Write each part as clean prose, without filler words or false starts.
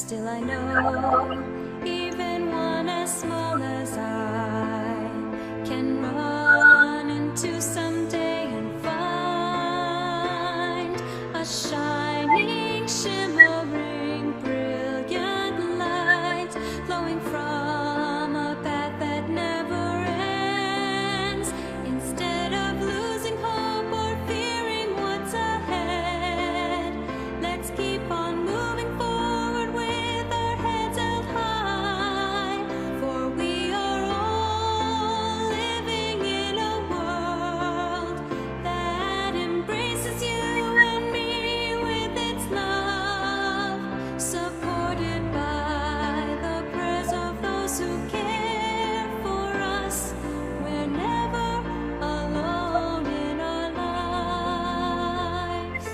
Still I know, even one as small as I can run into someday and find a shining, shimmering, brilliant light flowing from a path that never ends. Instead of losing hope or fearing what's ahead, let's keep on moving forward with our heads held high, for we are all living in a world that embraces you and me with its love, supported by the prayers of those who care for us. We're never alone in our lives.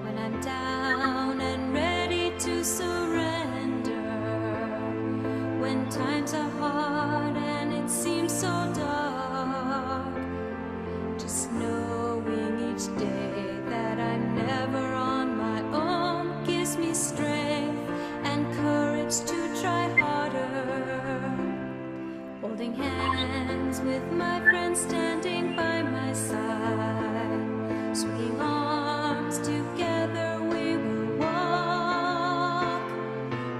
When I'm down and ready to surrender, when times are hard and it seems so dark, just knowing each day that I'm never on my own gives me strength and courage to try harder. Holding hands with my friends standing by my side, swinging arms together we will walk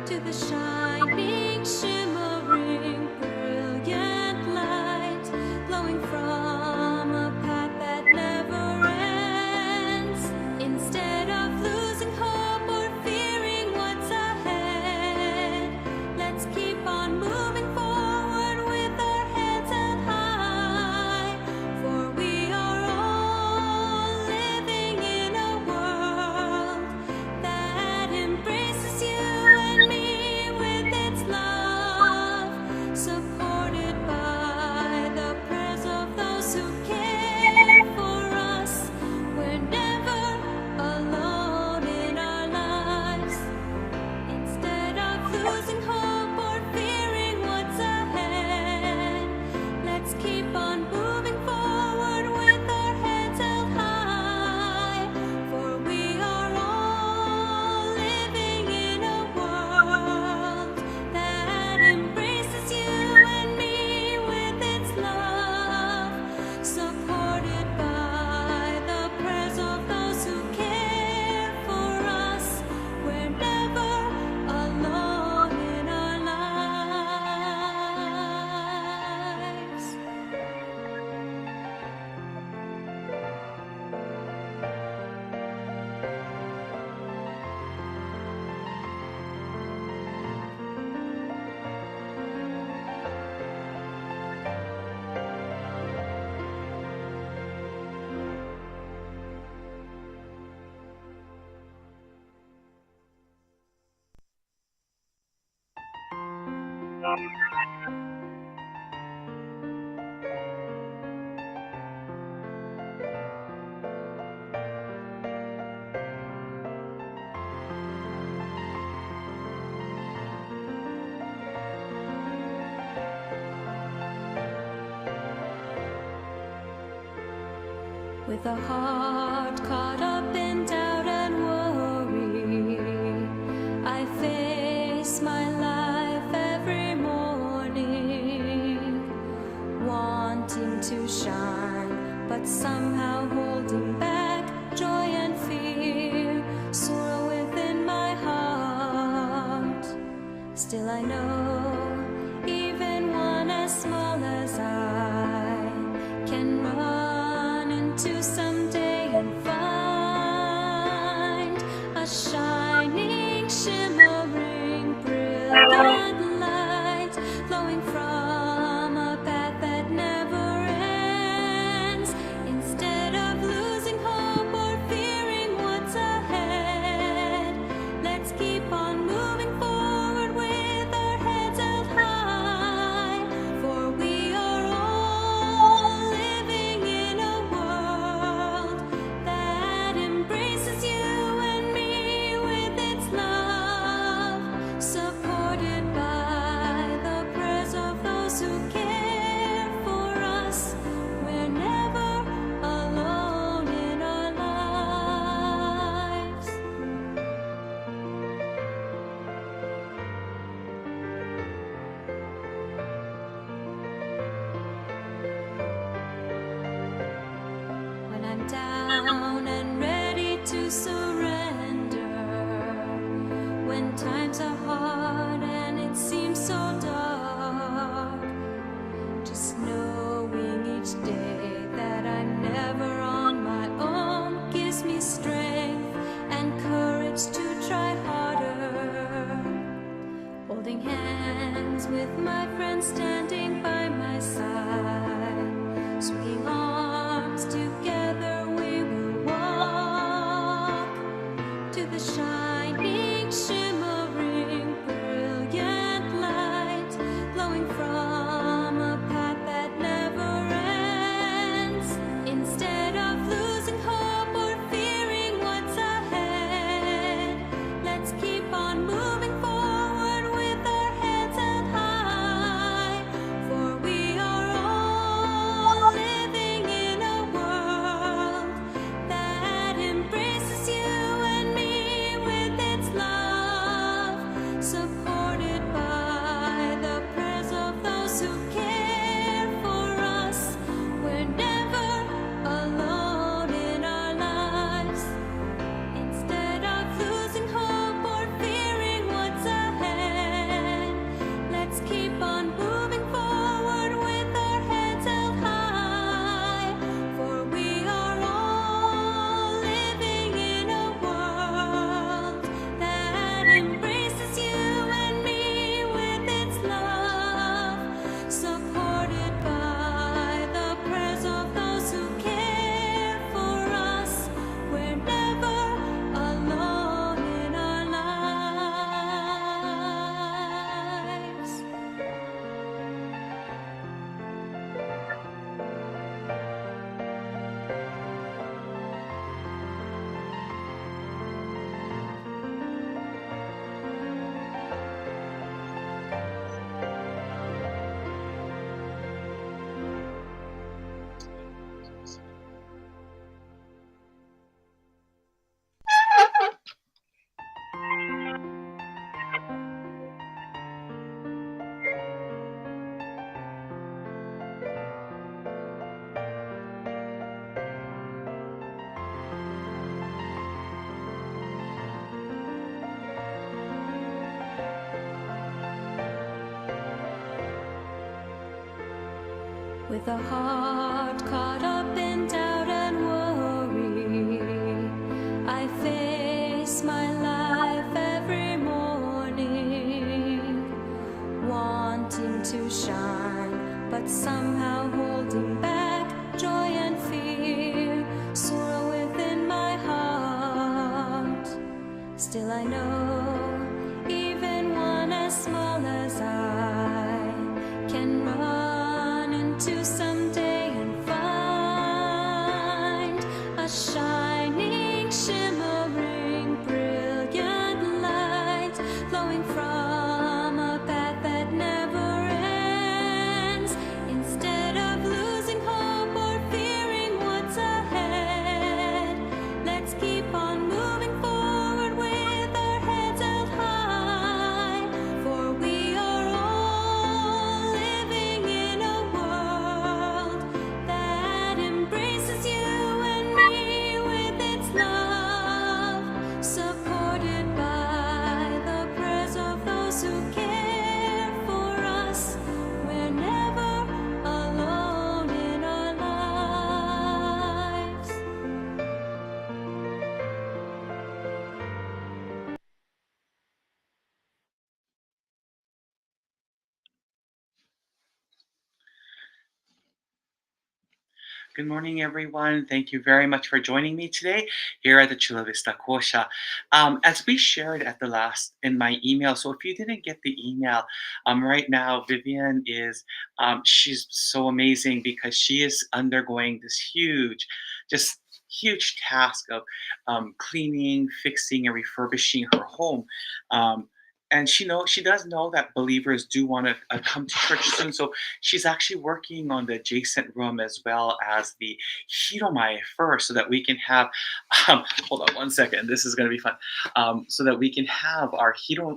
to the shining, shimmering, brilliant light glowing from a path that never ends. Instead of losing hope or fearing what's ahead, let's keep on moving forward with our heads held high, for we are all living in a world that embraces you and me with its love, supported by the prayers of those who care for us. We're never alone in our lives. Instead of losing hope or fearing what's ahead, let's keep on moving forward with our heads held high, for we are all living in a world that embraces you and me with its love, supported by the prayers of those who care for us. We're never alone in our lives. With a heart caught up in doubt and worry, I face my life every morning, wanting to shine, but somehow holding back joy and fear, sorrow within my heart. Still I know, even one as small as I can run into someday and find a shining, shimmering, brilliant light flowing from a path that never ends. Instead of losing hope or fearing what's ahead, let's keep on moving forward with our heads held high. I'm down and ready to surrender. When times are hard and it seems so dark, just knowing each day that I'm never on my own gives me strength and courage to try harder. Holding hands with my friends standing by my side, swinging arms together we will walk to the shining, shimmering, brilliant light glowing from a path that never ends. Instead of losing hope or fearing what's ahead, let's keep on moving forward with our heads held high, for we are all living in a world that embraces you and me with its love, supported by the prayers of those who care for us. We're never alone in our lives. Instead of losing hope or fearing what's ahead, let's keep on moving forward with our heads held high, for we are all living in a world that embraces you and me with its love, supported by the prayers of those who care for us. We're never alone in our lives. With a heart caught up in doubt and worry, I face my life every morning, wanting to shine, but somehow holding back joy and fear, sorrow within my heart. Still I know, even one as small as I can run into someday and find a shining, shimmering, brilliant light flowing from a path that never ends. Instead of losing hope or fearing what's ahead, let's keep on moving forward with our heads held high, for we are all living in a world that embraces you and me with its love, supported by the prayers of those who care for us. We're never alone in our lives. Good morning, everyone. Thank you very much for joining me today here at the Chula Vista Kosha. As we shared at the last in my email, so if you didn't get the email, right now Vivian is she's so amazing because she is undergoing this just huge task of cleaning, fixing, and refurbishing her home. Um, and she does know that believers do want to come to church soon, so she's actually working on the adjacent room as well as the hiromai first, so that we can have hold on one second, this is going to be fun, so that we can have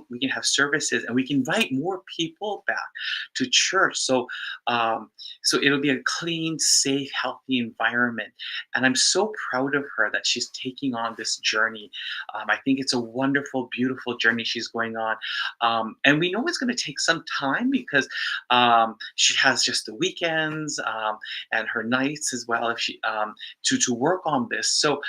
we can have services and we can invite more people back to church. So it'll be a clean, safe, healthy environment, and I'm so proud of her that she's taking on this journey. I think it's a wonderful, beautiful journey she's going on. And we know it's going to take some time because she has just the weekends and her nights as well if she to work on this. So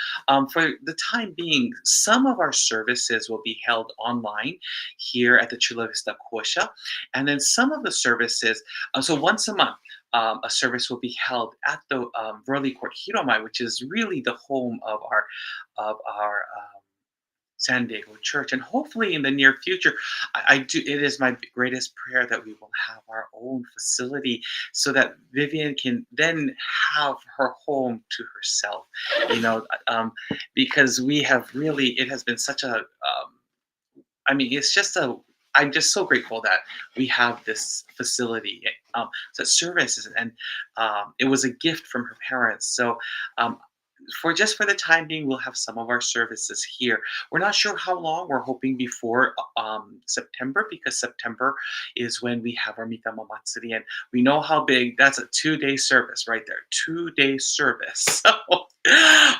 for the time being, some of our services will be held online here at the Chula Vista Kosha, and then some of the services. So once a month. A service will be held at the Verli Court Hiromai, which is really the home of our San Diego Church, and hopefully in the near future, I do. It is my greatest prayer that we will have our own facility, so that Vivian can then have her home to herself. You know, because we have really. It has been such a. I mean, it's just a. I'm just so grateful that we have this facility, that services, and it was a gift from her parents. So um, for the time being, we'll have some of our services here. We're not sure how long. We're hoping before September, because September is when we have our Mikama Matsuri, and we know how big. That's a 2-day service right there. 2-day service. So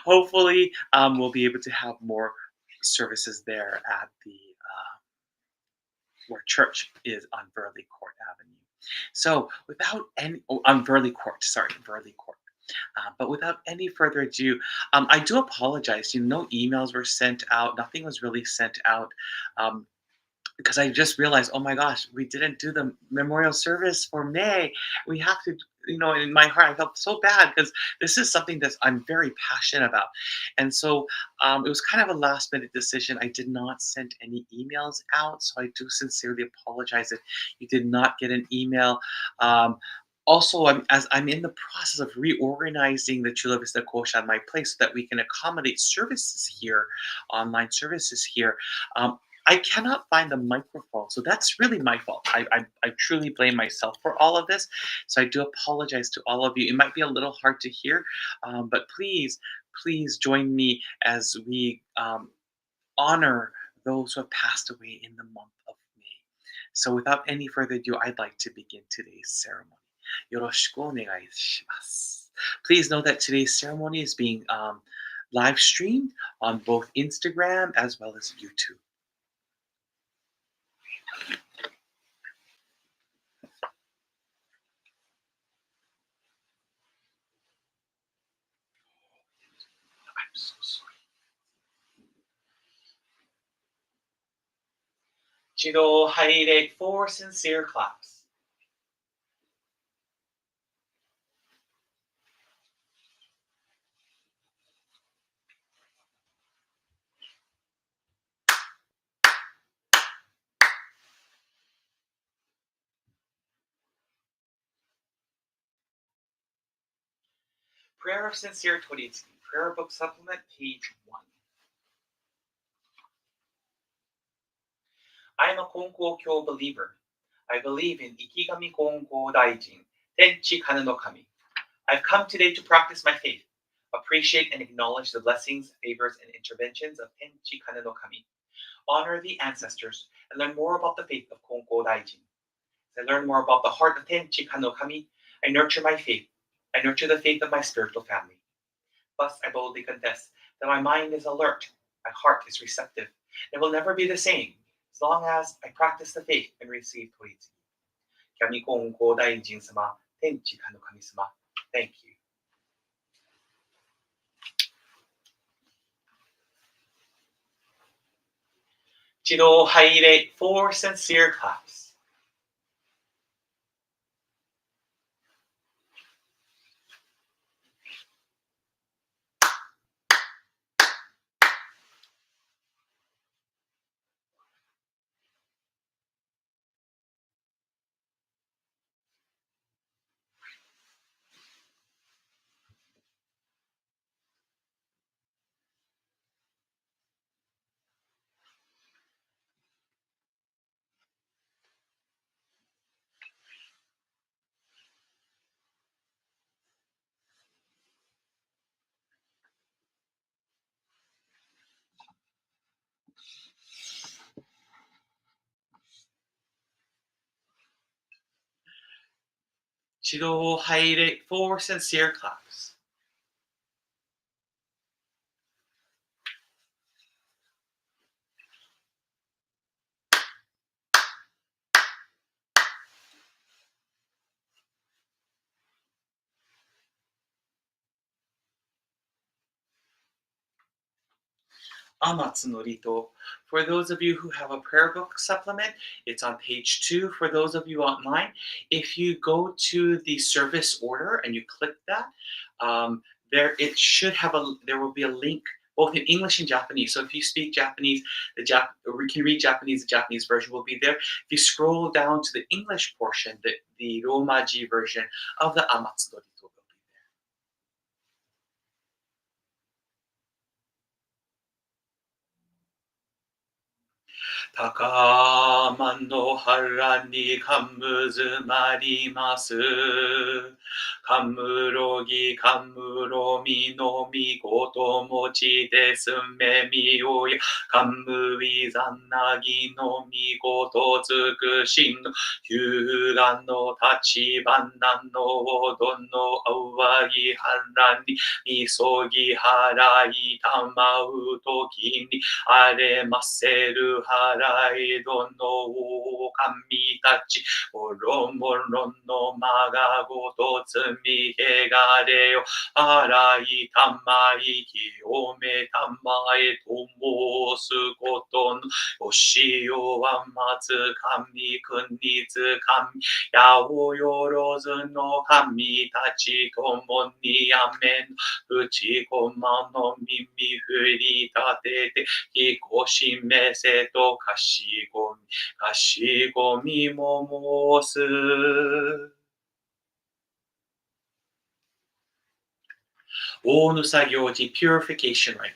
hopefully, we'll be able to have more services there at the where church is on Burley Court Avenue. So without any, on Burley Court, sorry, Burley Court. But without any further ado, I do apologize. No emails were sent out. Nothing was really sent out. Because I just realized, oh my gosh, we didn't do the memorial service for May. We have to, in my heart, I felt so bad because this is something that I'm very passionate about. And so it was kind of a last minute decision. I did not send any emails out. So I do sincerely apologize if you did not get an email. Also, as I'm in the process of reorganizing the Chula Vista Kosha at my place so that we can accommodate services here, online services here. I cannot find the microphone, so that's really my fault. I truly blame myself for all of this, so I do apologize to all of you. It might be a little hard to hear, but please join me as we honor those who have passed away in the month of May. So without any further ado, I'd like to begin today's ceremony. Yoroshiku onegai shimasu. Please know that today's ceremony is being live streamed on both Instagram as well as YouTube. I'm so sorry. 一度入れ for sincere claps. Prayer of Sincere 22, Prayer Book Supplement, page 1. I am a Kongo Kyo believer. I believe in Ikigami Kongo Daijin, Tenchi Kana no Kami. I've come today to practice my faith, appreciate and acknowledge the blessings, favors, and interventions of Tenchi Kana no Kami, honor the ancestors, and learn more about the faith of Kongo Daijin. As I learn more about the heart of Tenchi Kana no Kami, I nurture my faith. I nurture the faith of my spiritual family. Thus, I boldly confess that my mind is alert, my heart is receptive, and it will never be the same as long as I practice the faith and receive Puedes. Kami Kongo Daijin sama, Tenchi Kana no Kami sama. Thank you. Chido Haire, 4 sincere claps. 一度入れ for sincere claps. Amatsu no rito. For those of you who have a prayer book supplement, it's on page 2. For those of you online, if you go to the service order and you click that, there will be a link both in English and Japanese. So if you speak Japanese, or you can read Japanese, the Japanese version will be there. If you scroll down to the English portion, the Romaji version of the Amatsu no rito will be there. 高間の原にかむずまります。かむろぎかむろみのみこともちですめみおや。かむいざなぎのみことつくしんのひゅうがの立花のおどのあわぎはらにみそぎはらいたまうときにあれませるはらいどのおかみたちおろもろのまがごとつみへがれよあらいたまいきおめたまえと申すことのよしよはまつかみくにつかみやおよろずの神たちともにやめの内こまの耳振り立ててひこしめせとかしこみも申す。大ぬさ行事 purification rite.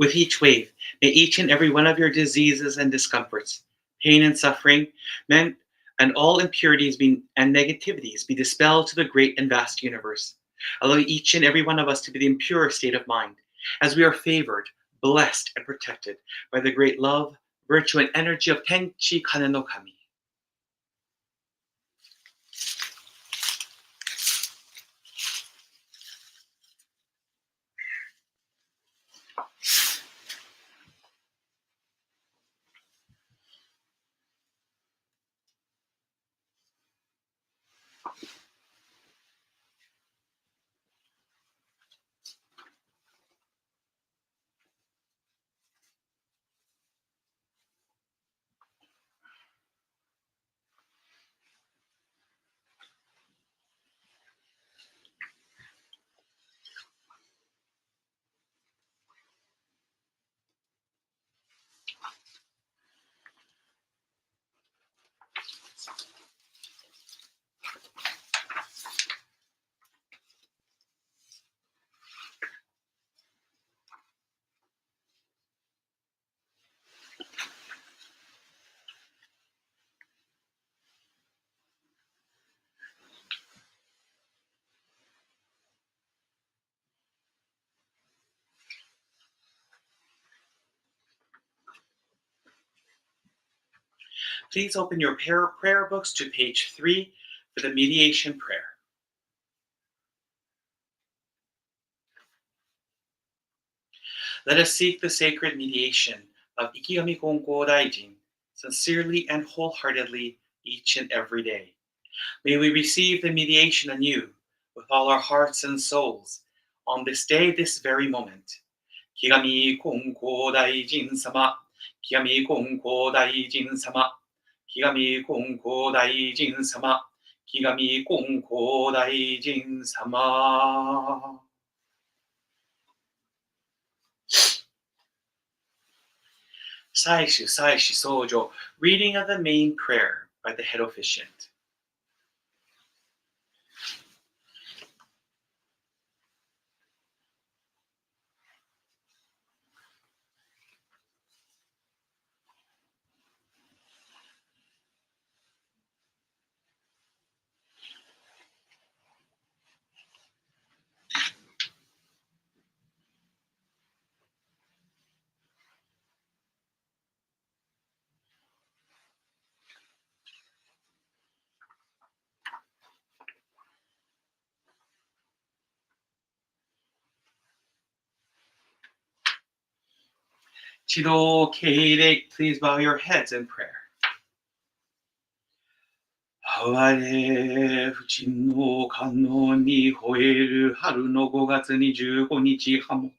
With each wave, may each and every one of your diseases and discomforts, pain and suffering, and all impurities and negativities be dispelled to the great and vast universe. Allow each and every one of us to be the impure state of mind, as we are favored, blessed, and protected by the great love, virtue, and energy of Tenchi Kane no Kami. Please open your prayer books to page 3 for the mediation prayer. Let us seek the sacred mediation of Ikigami Gonko Daijin sincerely and wholeheartedly each and every day. May we receive the mediation anew with all our hearts and souls on this day, this very moment. Ikigami Gonko Daijin sama, Ikigami Gonko Daijin sama, Ikigami Gonko Daijin sama, Ikigami Gonko Daijin sama. Saishu Sojo, reading of the main prayer. by the head officiant. Chido Keirei, please bow your heads in prayer. 哀れ不沈の観音に吠える春の5月25日はも、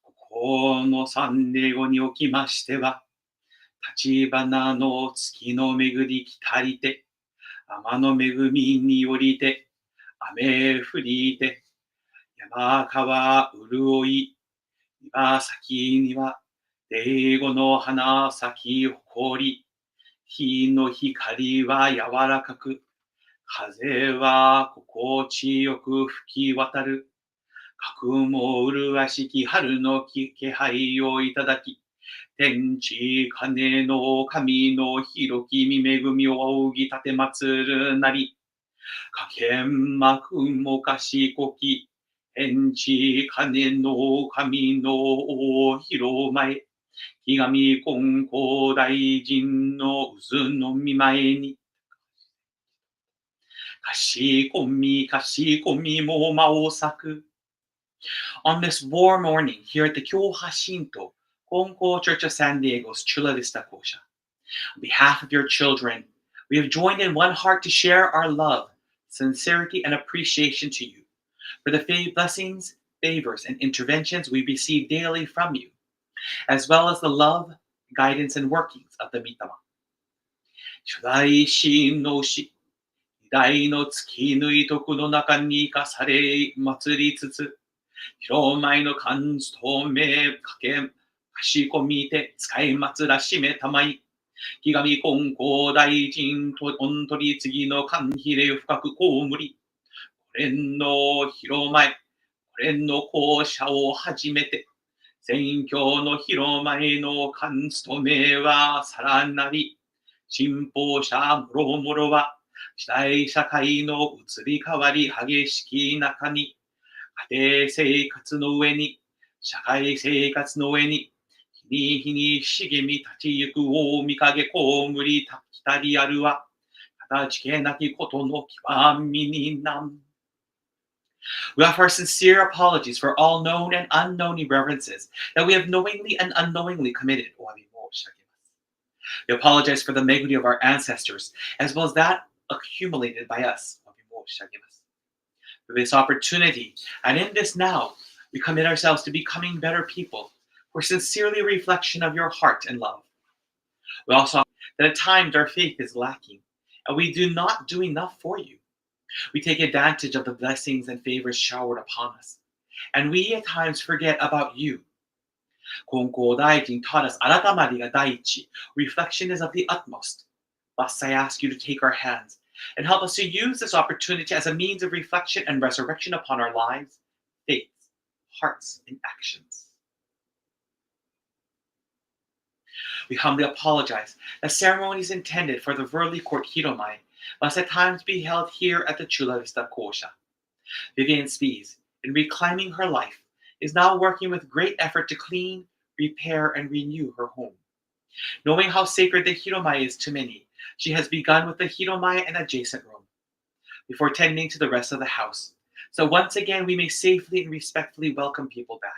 ここの三礼後におきましては、立花の月の巡り来たりて、天の恵みによりて、雨降りて、山川潤い、岩崎には、デゴの花咲き誇り、日の光は柔らかく、風は心地よく吹き渡る。格も麗しき春の気配をいただき、天地金の神の広き御恵みを仰ぎ立て祭るなり。かけんまくも賢き、天地金の神の大広前。ひがみ金光大臣の渦の見前に、かしこみも間を咲く。On this warm morning, here at the Kyoha Shinto, Konko Church of San Diego's Chula Vista Kosha, on behalf of your children, we have joined in one heart to share our love, sincerity, and appreciation to you for the blessings, favors, and interventions we receive daily from you, as well as the love, guidance, and workings of the Mitama. 初代神の死、偉大の月ぬい徳の中に生かされ祭りつつ、広前の関透明かけかしこみて使い祭らしめたまい。ひがみ金光大臣と御取り次の関比例深くこむり。これの広前、これの校舎を始めて、宣教の広前の関務めはさらなり、信奉者もろもろは、時代社会の移り変わり激しき中に、家庭生活の上に、社会生活の上に、日に日に茂み立ちゆく大見影こむりたきたりあるは、形けなきことの極みになん。We offer sincere apologies for all known and unknown irreverences that we have knowingly and unknowingly committed. We apologize for the meguri of our ancestors, as well as that accumulated by us. For this opportunity, and in this now, we commit ourselves to becoming better people, who are sincerely a reflection of your heart and love. We also that at times our faith is lacking, and we do not do enough for you. We take advantage of the blessings and favors showered upon us, and we at times forget about you. Konko Daijin taught us Aratamari ga daichi, reflection is of the utmost. Thus I ask you to take our hands and help us to use this opportunity as a means of reflection and resurrection upon our lives, faiths, hearts, and actions. We humbly apologize that ceremonies intended for the Verli Court Hiromai must at times be held here at the Chula Vista Kosha. Vivian Spies, in reclaiming her life, is now working with great effort to clean, repair, and renew her home. Knowing how sacred the Hiromai is to many, she has begun with the Hiromai and adjacent room, before tending to the rest of the house, so once again we may safely and respectfully welcome people back.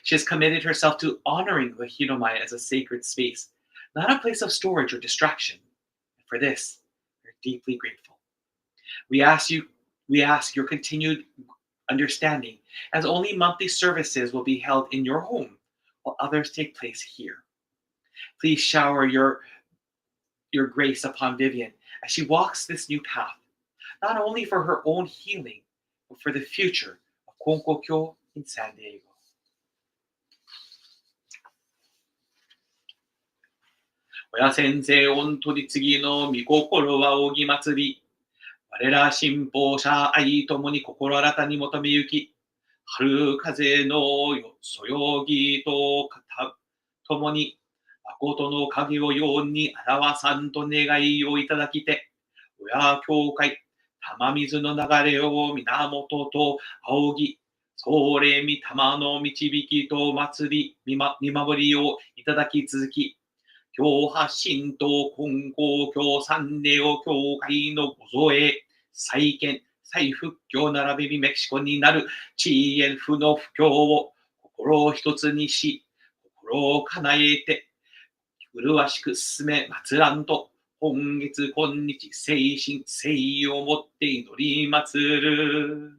She has committed herself to honoring the Hiromai as a sacred space, not a place of storage or distraction. And for this, we're deeply grateful. We ask your continued understanding, as only monthly services will be held in your home, while others take place here. Please shower your grace upon Vivian as she walks this new path, not only for her own healing, but for the future of Konkokyo in San Diego. 親先生御取り次ぎの御心は扇祭り。我ら信奉者愛ともに心新たに求めゆき。春風のそよぎとともに、誠の影をように表さんと願いをいただきて、親教会、玉水の流れを源と仰ぎ、それ御霊の導きと祭り、見守りをいただき続き、教発信と根高教三礼を教会のご造営、再建、再復興並びにメキシコになる地縁府の布教を心を一つにし、心を叶えて、麗しく進め祭らんと、今月今日、誠心誠意をもって祈り祭る。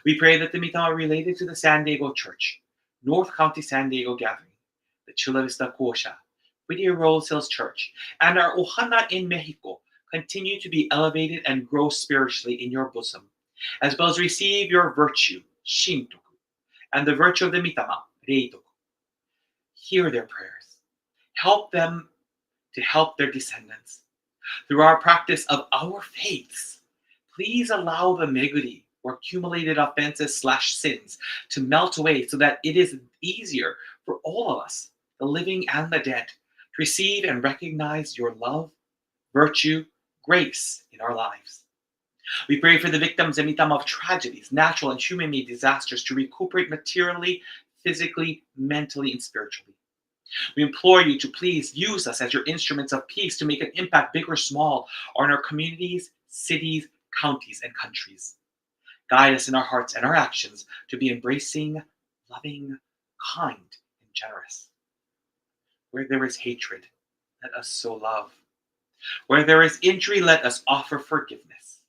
We pray that the Mita are related to the San Diego Church, North County San Diego Gathering, the Chula Vista Kosha, Whittier Rose Hills Church, and our Ohana in Mexico continue to be elevated and grow spiritually in your bosom, as well as receive your virtue, Shintoku, and the virtue of the Mitama, Reitoku. Hear their prayers. Help them to help their descendants. Through our practice of our faiths, please allow the meguri, or accumulated offenses/sins, to melt away so that it is easier for all of us, the living and the dead, to receive and recognize your love, virtue, grace in our lives. We pray for the victims and mitam of tragedies, natural and human-made disasters, to recuperate materially, physically, mentally, and spiritually. We implore you to please use us as your instruments of peace to make an impact, big or small, on our communities, cities, counties, and countries. Guide us in our hearts and our actions to be embracing, loving, kind, and generous. Where there is hatred, let us sow love. Where there is injury, let us offer forgiveness.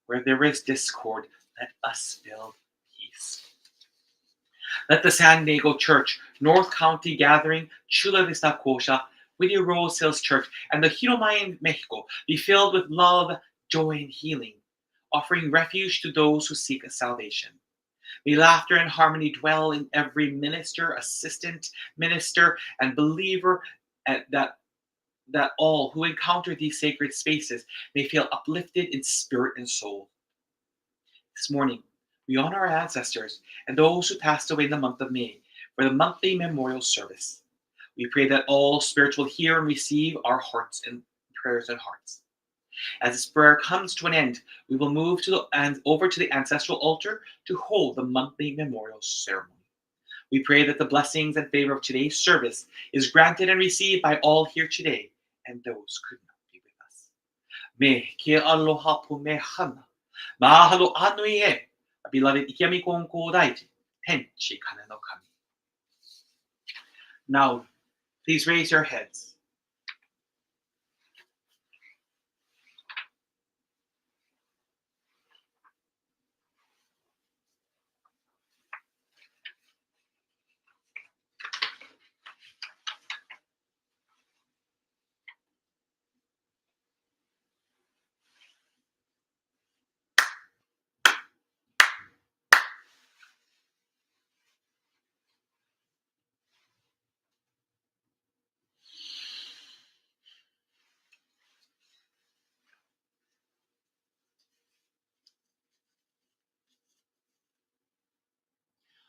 Where there is discord, let us build peace. Let the San Diego Church, North County Gathering, Chula Vista Kosha, Whittier Rose Hills Church, and the Hiromai in Mexico be filled with love, joy, and healing, offering refuge to those who seek a salvation. May laughter and harmony dwell in every minister, assistant minister, and believer, and that all who encounter these sacred spaces may feel uplifted in spirit and soul. This morning, we honor our ancestors and those who passed away in the month of May for the monthly memorial service. We pray that all spiritual hear and receive our hearts and prayers and hearts. As this prayer comes to an end, we will move over to the ancestral altar to hold the monthly memorial ceremony. We pray that the blessings and favor of today's service is granted and received by all here today and those who could not be with us. Me ke aloha po me hana, mahalo anui e, our beloved Ikiami Konko Daiji, Tenchi Kana no Kami. Now, please raise your heads.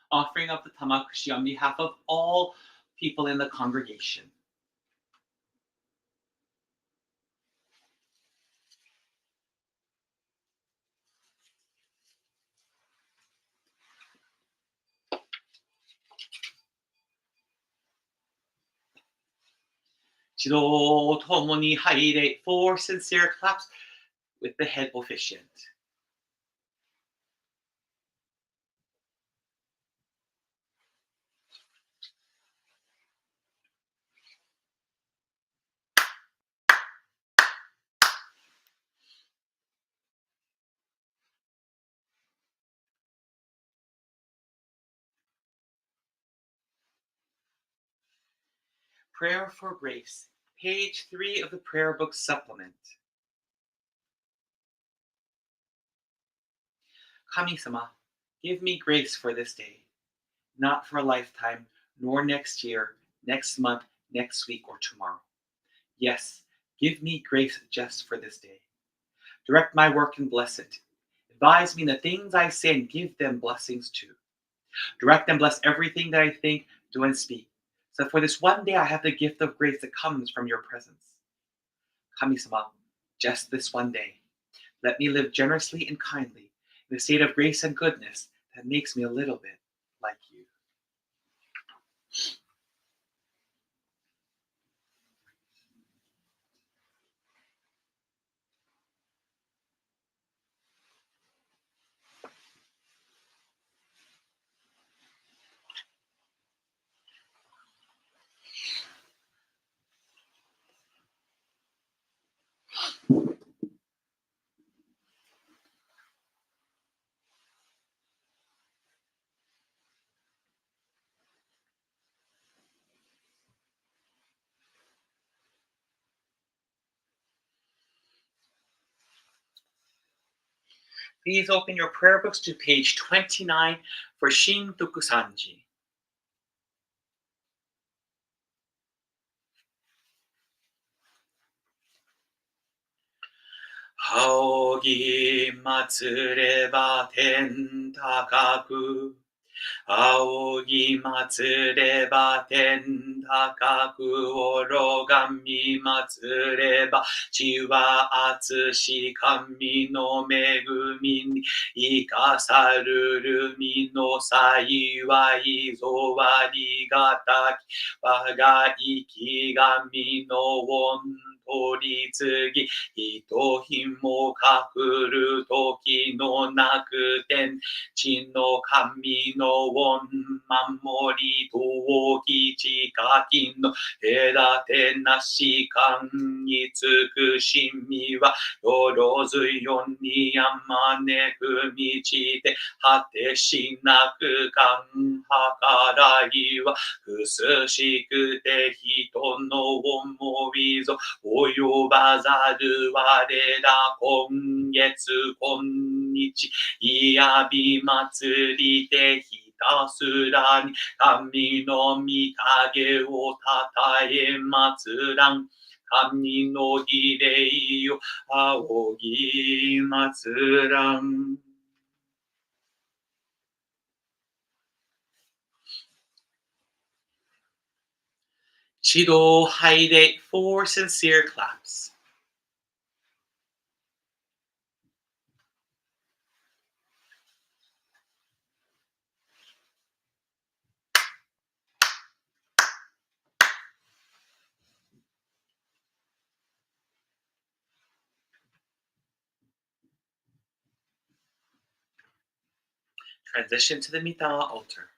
Offering up the tamakushi on behalf of all people in the congregation. Chido tomoni haire, 4 sincere claps with the head officiant. Prayer for Grace, page 3 of the prayer book supplement. Kami-sama, give me grace for this day, not for a lifetime, nor next year, next month, next week, or tomorrow. Yes, give me grace just for this day. Direct my work and bless it. Advise me in the things I say and give them blessings too. Direct and bless everything that I think, do, and speak. So that for this one day I have the gift of grace that comes from your presence. Kami-sama, just this one day, let me live generously and kindly in a state of grace and goodness that makes me a little bit like you. Please open your prayer books to page 29 for Shintoku Sanji. Haogi matsureba ten takaku. Aogi matsureba ten takaku. Orogami matsureba chi wa atsushi kami no megumi ni ikasaru mi no saiwai zo wa arigataki waga ikigami no won 取り次ぎ人ひもかくる時のなくて地の神の恩守りときちかきの隔てなし感につくしみはよろずよにあまねくみちて果てしなく感計らいはくすしくて人の思いぞ及ばざる我ら今月今日いやび祭りでひたすらに神の御影をたたえ祭らん神の儀礼を仰ぎ祭らん指導拝礼 for sincere claps. Transition to the Mita altar.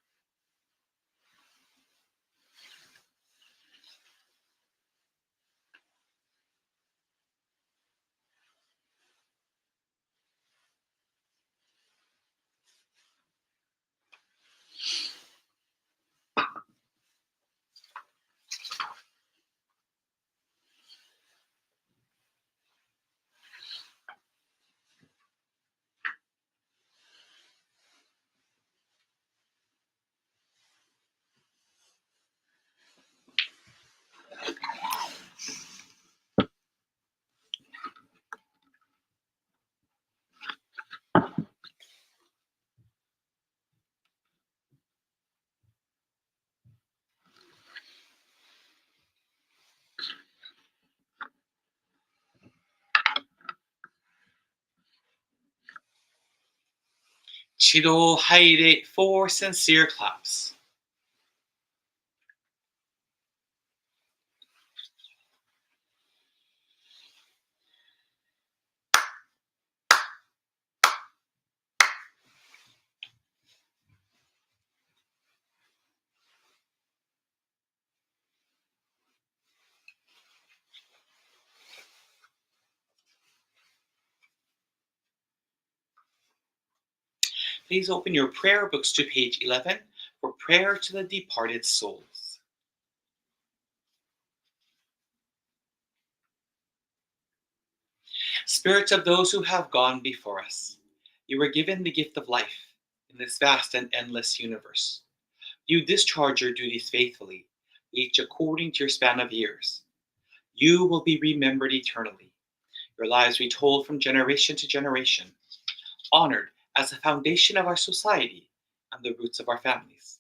Chido Haide 4 sincere claps. Please open your prayer books to page 11 for prayer to the departed souls. Spirits of those who have gone before us, you were given the gift of life in this vast and endless universe. You discharge your duties faithfully, each according to your span of years. You will be remembered eternally, your lives retold from generation to generation, honored as the foundation of our society and the roots of our families.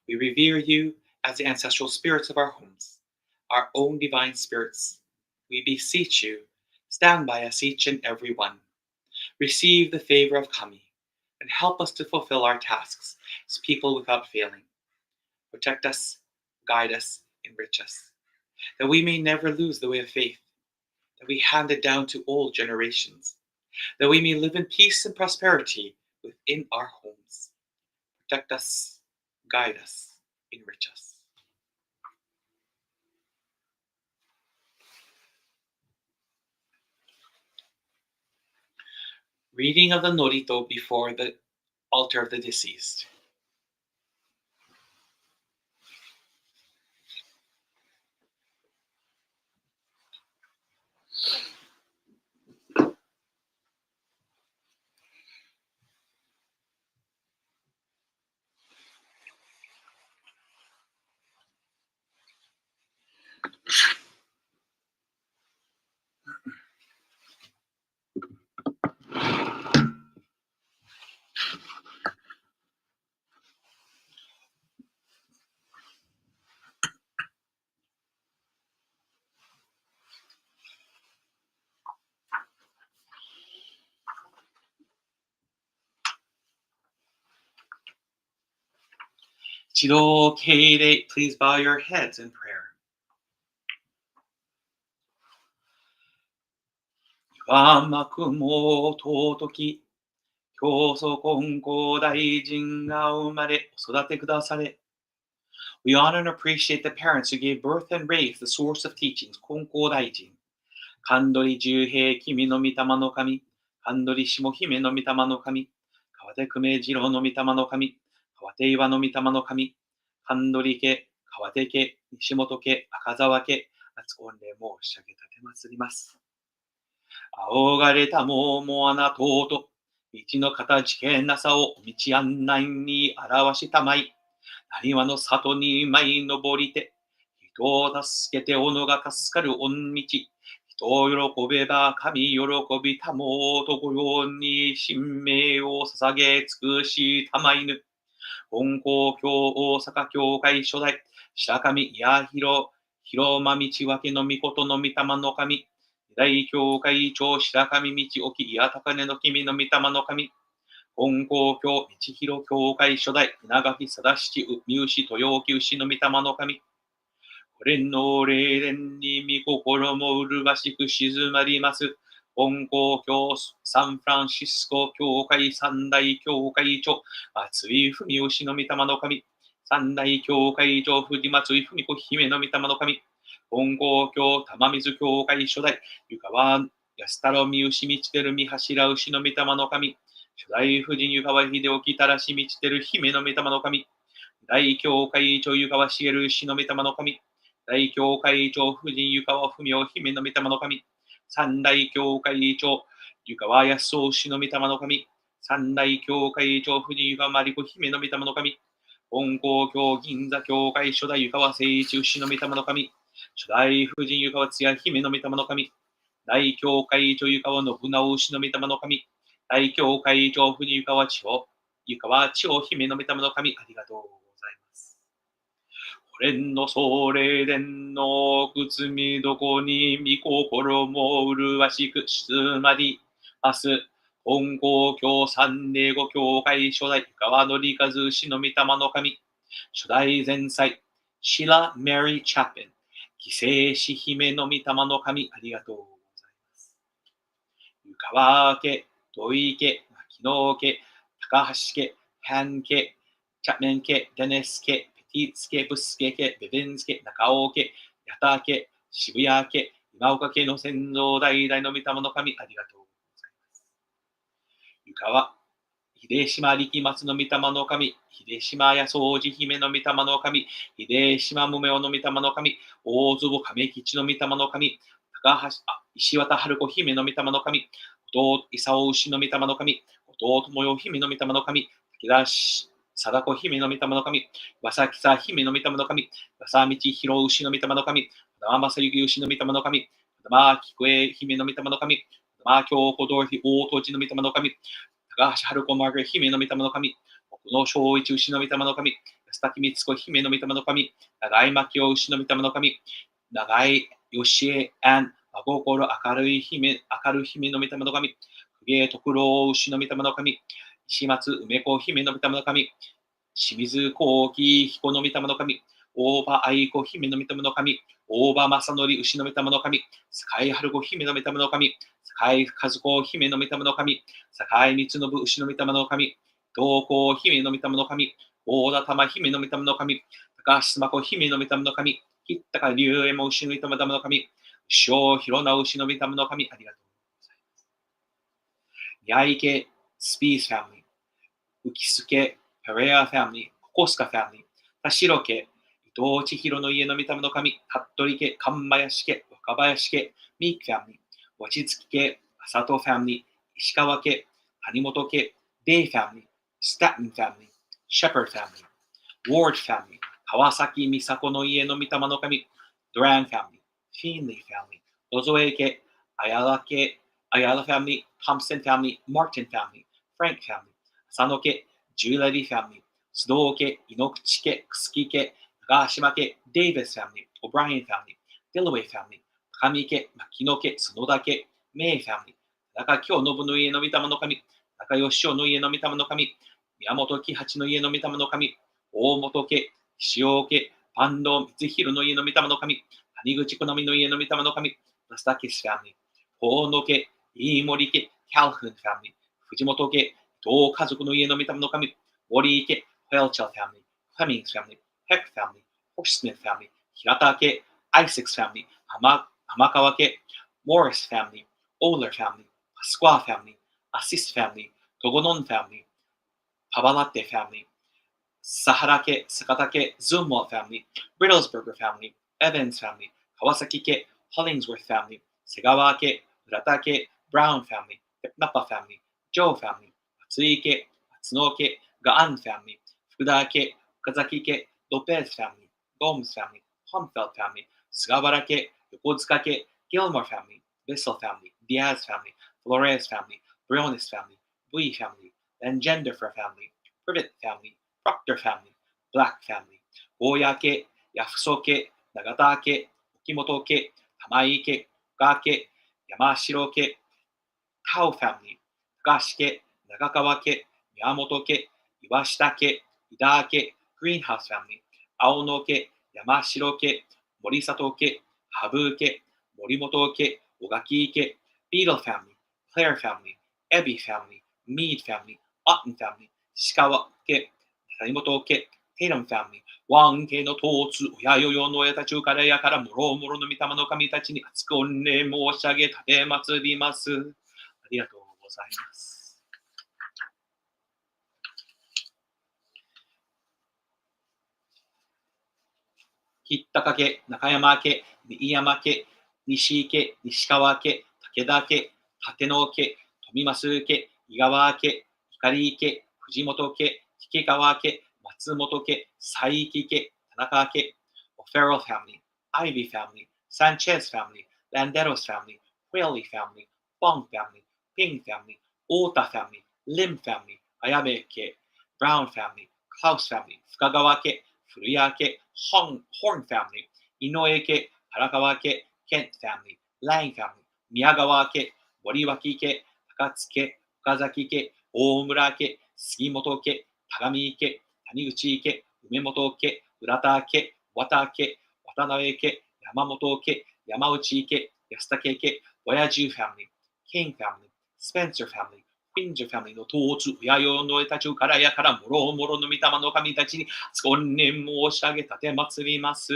We revere you as the ancestral spirits of our homes, our own divine spirits. We beseech you, stand by us each and every one. Receive the favor of Kami, and help us to fulfill our tasks as people without failing. Protect us, guide us, enrich us, that we may never lose the way of faith, that we hand it down to old generations, that we may live in peace and prosperity within our homes. Protect us, guide us, enrich us. Reading of the Norito before the altar of the deceased. Chido Keide, please bow your heads in prayer. 我幕も尊き、教祖金光大臣が生まれ、育てくだされ。We honor and appreciate the parents who gave birth and raised the source of teachings, 金光大臣。神取十平君の御霊の神、神取下姫の御霊の神、川手久米次郎の御霊の神、川手岩の御霊の神、神取家、川手家、西本家、赤沢家、厚御礼申し上げ立てますります。仰がれたももあなとうと、道の形けなさを道案内に表したまい、なにわの里に舞い登りて、人を助けておのが助かる御道、人を喜べば神喜びたもうとごように神明を捧げ尽くしたまいぬ。本校教大阪教会初代、白神八広、広間道分けの御事の御霊の神、大教会長白神道沖いや高根の君の御霊の神、本校教道広教会初代、稲垣貞七三牛豊沖牛の御霊の神、これの霊殿に御心も麗しく静まります。本校教サンフランシスコ教会三大教会長、松井文吉の御霊の神、三大教会長藤松井文子姫の御霊の神、本校教玉水教会初代、湯川安太郎三牛道照三柱牛の御霊の神、初代夫人湯川秀興たらし道照姫の御霊の神、大教会長湯川茂牛の御霊の神、大教会長夫人湯川文雄姫の御霊の神、三大教会長湯川康夫氏の御霊の神、三大教会長夫人湯川真理子姫の御霊の神、本校教銀座教会初代湯川誠一牛の御霊の神、初代夫人湯川津屋姫の御霊の神、大教会長湯川信直牛の御霊の神、大教会長夫人湯川千代姫の御霊の神、ありがとうございます。これのそれ殿の靴見どこに御心も麗しく静まります。本校教三礼五教会初代川のりかず牛の御霊の神、初代前妻シラ・メリー・チャッペン、犠牲し姫の御霊の神、ありがとうございます。湯川家、土井家、牧野家、高橋家、ハン家、チャッメン家、デネス家、ペティッツ家、ブス家家、ベベンズ家、中尾家、八田家、渋谷家、今岡家の先祖代々の御霊の神、ありがとうございます。湯川、秀島力松の御霊の神、秀島屋掃除姫の御霊の神、秀島無名の御霊の神、大坪亀吉の御霊の神、石渡春子姫の御霊の神、弟勲牛の御霊の神、弟友よ姫の御霊の神、武田貞子姫の御霊の神、わさきさ姫の御霊の神、わさみちひろ牛の御霊の神、わだまさゆき牛の御霊の神、わだまきくえ姫の御霊の神、わだまきょうこどりおうとちの御霊の神、高橋春子まぐれ姫の御霊の神、奥野正一牛の御霊の神、安滝光子姫の御霊の神、長井牧雄牛の御霊の神、長井義恵安、真心明るい姫の御霊の神、公家徳郎牛の御霊の神、石松梅子姫の御霊の神、清水幸喜彦の御霊の神、大場愛子姫の御霊の神、大場正則牛の御霊の神、坂井春子姫の御霊の神、坂井和子姫の御霊の神、坂井光信牛の御霊の神、東光姫の御霊の神、大田玉姫の御霊の神、高橋須磨子姫の御霊の神、吉高龍右衛門牛の御霊の神、牛尾広直牛の御霊の神、ありがとうございます。宮池スピースファミリー、浮助ペレアファミリー、ココスカファミリー、田代家、伊藤千尋の家の御霊の神、服部家、神林家、若林家、ミークファミリー、望月家、浅戸ファミリー、石川家、谷本家、デイファミリー、スタッンファミリー、シェパードファミリー、ウォードファミリー、川崎美佐子の家の御霊の神、ドランファミリー、フィンリーファミリー、野添家、アヤラ家、アヤラファミリー、トムソンファミリー、マーティンファミリー、フランクファミリー、浅野家、ジュエラリーファミリー、須藤家、井ノ口家、楠木家、長島家、デイビスファミリー、オブライアンファミリー、デルウェイファミリー、高見家、牧野家、角田家、メイファミリー、中京信の家の御霊の神、中吉尾の家の御霊の神、宮本喜八の家の御霊の神、大本家、塩家、パンド光弘の家の御霊の神、谷口好みの家の御霊の神、ラスタキスファミリー、大野家、飯森家、キャルフンファミリー、藤本家、伊藤家族の家の御霊の神、森家、フェルチャーファミリー、フェミングスファミリー、ヘックファミリー、ホシスミスファミリー、平田家、アイセックスファミリー、浜川家、モーリスファミリー、オーラーファミリー、パスコアファミリー、アシスファミリー、トゴノンファミリー、パバラテファミリー、サハラ家、坂田家、ズーモアファミリー、ブリドルズバーガーファミリー、エヴァンズファミリー、川崎家、ホリンズワーファミリー、瀬川家、浦田家、ブラウンファミリー、ナッパファミリー、ジョーファミリー、松井家、松野家、ガアンファミリー、福田家、岡崎家、ロペスファミリー、ゴームズファミリー、ハンフェルファミリー、菅原家、横塚家、ギルモアファミリー、ベッセルファミリー、ディアーズファミリー、フロレースファミリー、ブリオネスファミリー、ブイファミリー、レンジェンダーファミリー、プリビットファミリー、プロクターファミリー、ブラックファミリー、大谷家、ヤフソ家、永田家、沖本家、玉井家、岡家、山城家、タオファミリー、高橋家、長川家、宮本家、岩下家、井田家、グリーンハウスファミリー、青野家、山城家、森里家、羽生家、森本家、小垣家、ビートルファミリー、クレアファミリー、エビファミリー、ミードファミリー、オットンファミリー、石川家、谷本家、テイラムファミリー、ワン家の統治、親よよの親たちからやからもろもろの御霊の神たちに厚く御礼申し上げ、立て祭ります。ありがとうございます。吉高家、中山家、新山家、西家、西川家、武田家、立野家、富増家、井川家、光家、藤本家、引川家、松本家、佐伯家、田中家、オフェロファミリー、アイビーファミリー、サンチェスファミリー、ランデロスファミリー、フェリーファミリー、ボンファミリー、ピンファミリー、オータファミリー、リムファミリー、綾部家、ブラウンファミリー、クラウスファミリー、深川家、古谷家、ホーンファミリー、井上家、原川家、ケントファミリー、ラインファミリー、宮川家、森脇家、高津家、岡崎家、大村家、杉本家、田上家、谷口家、梅本家、浦田家、綿家、渡辺家、山本家、山内家、安武家、親父ファミリー、キングファミリー、スペンサーファミリー、フィンジャーファミリーの統治、親よのたちからやからもろもろの御霊の神たちにご念申し上げ立て祭ります。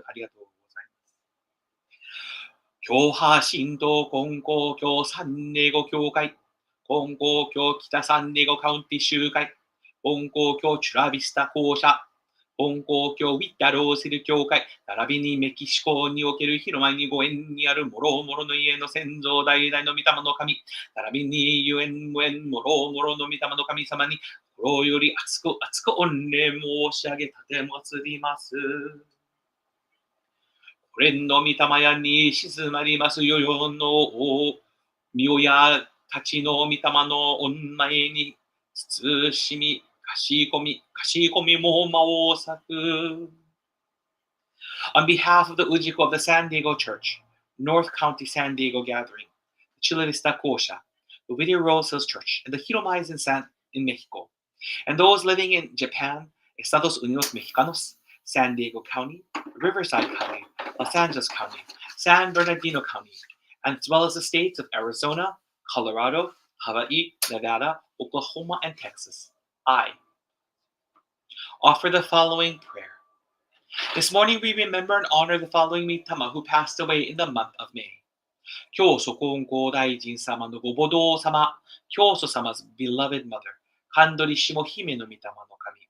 ありがとうございます。教派神道金光教三ネゴ教会、金光教北三ネゴカウンティ集会、金光教チュラビスタ校舎、金光教ウィッタローセル教会、並びにメキシコにおける広間にご縁にあるもろもろの家の先祖代々の御霊の神、並びにゆえん無縁もろもろの御霊の神様に心より熱く熱く御礼申し上げたてまつります。これの御霊屋に静まります世々の御親たちの御霊の御前に慎み、かし込みも魔を裂く。On behalf of the Ujiko of the San Diego Church, North County San Diego Gathering, the Chula Vista Kosha, the Whittier Rose Hills Church, and the Hiromais in Mexico, and those living in Japan, Estados Unidos Mexicanos, San Diego County, Riverside County, Los Angeles County, San Bernardino County, as well as the states of Arizona, Colorado, Hawaii, Nevada, Oklahoma, and Texas. I offer the following prayer. This morning we remember and honor the following Mitama who passed away in the month of May. Kyoso Konko Daijin Sama no Gobodo Sama, Kyoso Sama's beloved mother, Kandori Shimo Hime no Mitama no Kami.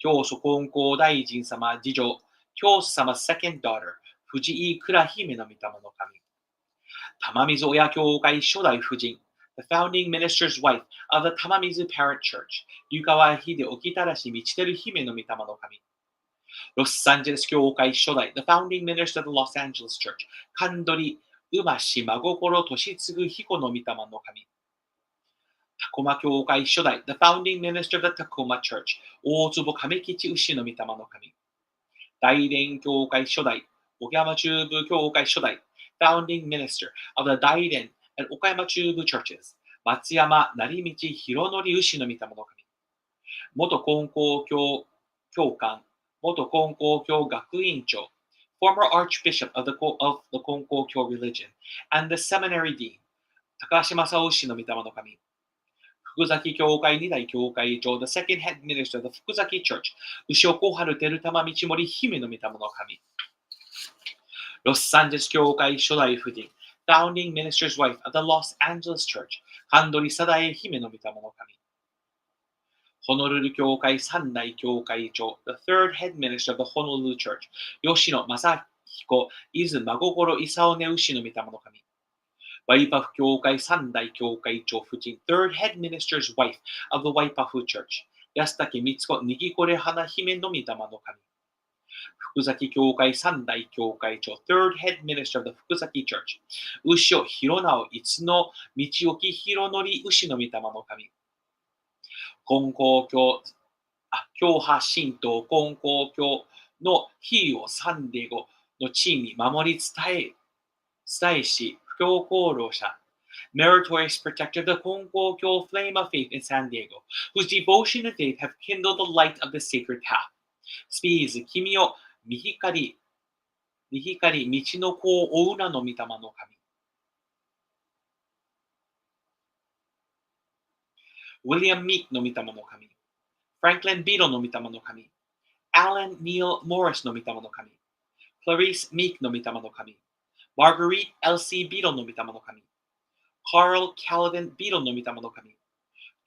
Kyoso Konko Daijin Sama Jijo, Kyoso Sama's second daughter, Fujii Kura Hime no Mitama no Kami. Tamamizu Oya Kyokai Shodai Fujin, the founding minister's wife of the Tamamizu Parent Church, Yukawa Hideoki Tarashi Michiteru Hime no Mitama no Kami. Los Angeles Kyokai Shodai, the founding minister of the Los Angeles Church, Kandori Umashi Magokoro Toshitsugu Hiko no Mitama no Kami. Takoma Kyokai Shodai, the founding minister of the Takoma Church, Otsubo Kamekichi Ushi no Mitama no Kami. Daiden Kyokai Shodai, Okayama Chubu Kyokai Shodai, founding minister of the Daiden and Okayama Chubu churches, Matsuyama Narimichi Hironori Ushi no Mitama no Kami. Moto Konko Kyokan, Moto Konko Kyo Gakuincho, former archbishop of the Konko Kyo religion, and the seminary dean, Takashi Masaushi no Mitama no Kami. Fukuzaki Kyokai Nidai Kyokai Cho, the second head minister of the Fukuzaki Church, Ushoko Haru Terutama Michimori Hime no Mitama no Kami. Los Angeles Kyokai Shodai Fujin, founding minister's wife of the Los Angeles Church, Kandori Sadae Hime no Mitama no Kami. Honolulu Kyokai Sandai Kyokai Cho, the third head minister of the Honolulu Church, Yoshino Masahiko Izu Magogoro Isao Neushi no Mitama no Kami. Waipafu Kyokai Sandai Kyokai Cho Fujin, third head minister's wife of the Waipafu Church, Yasutake Mitsuko Nigikore Hana Hime no Mitama no Kami. Fukuzaki Kyokai Sandai Kyokai Cho, third head minister of the Fukuzaki Church, Ushio Hironao Itsuno Michioki Hironori Ushi no Mitama no Kami. 金光教派神道金光教の比喩をサンディエゴの地位に守り伝えし、布教功労者、meritorious protector of the 金光教 flame of faith in San Diego, whose devotion and faith have kindled the light of the sacred path. スピーズ、君を見光、道の子を追うなの御霊の神。William Meek の御霊の神、Franklin Beadle の御霊の神、Alan Neil Morris の御霊の神、Clarice Meek の御霊の神、Marguerite L.C. Beadle の御霊の神、Carl Calvin Beadle の御霊の神、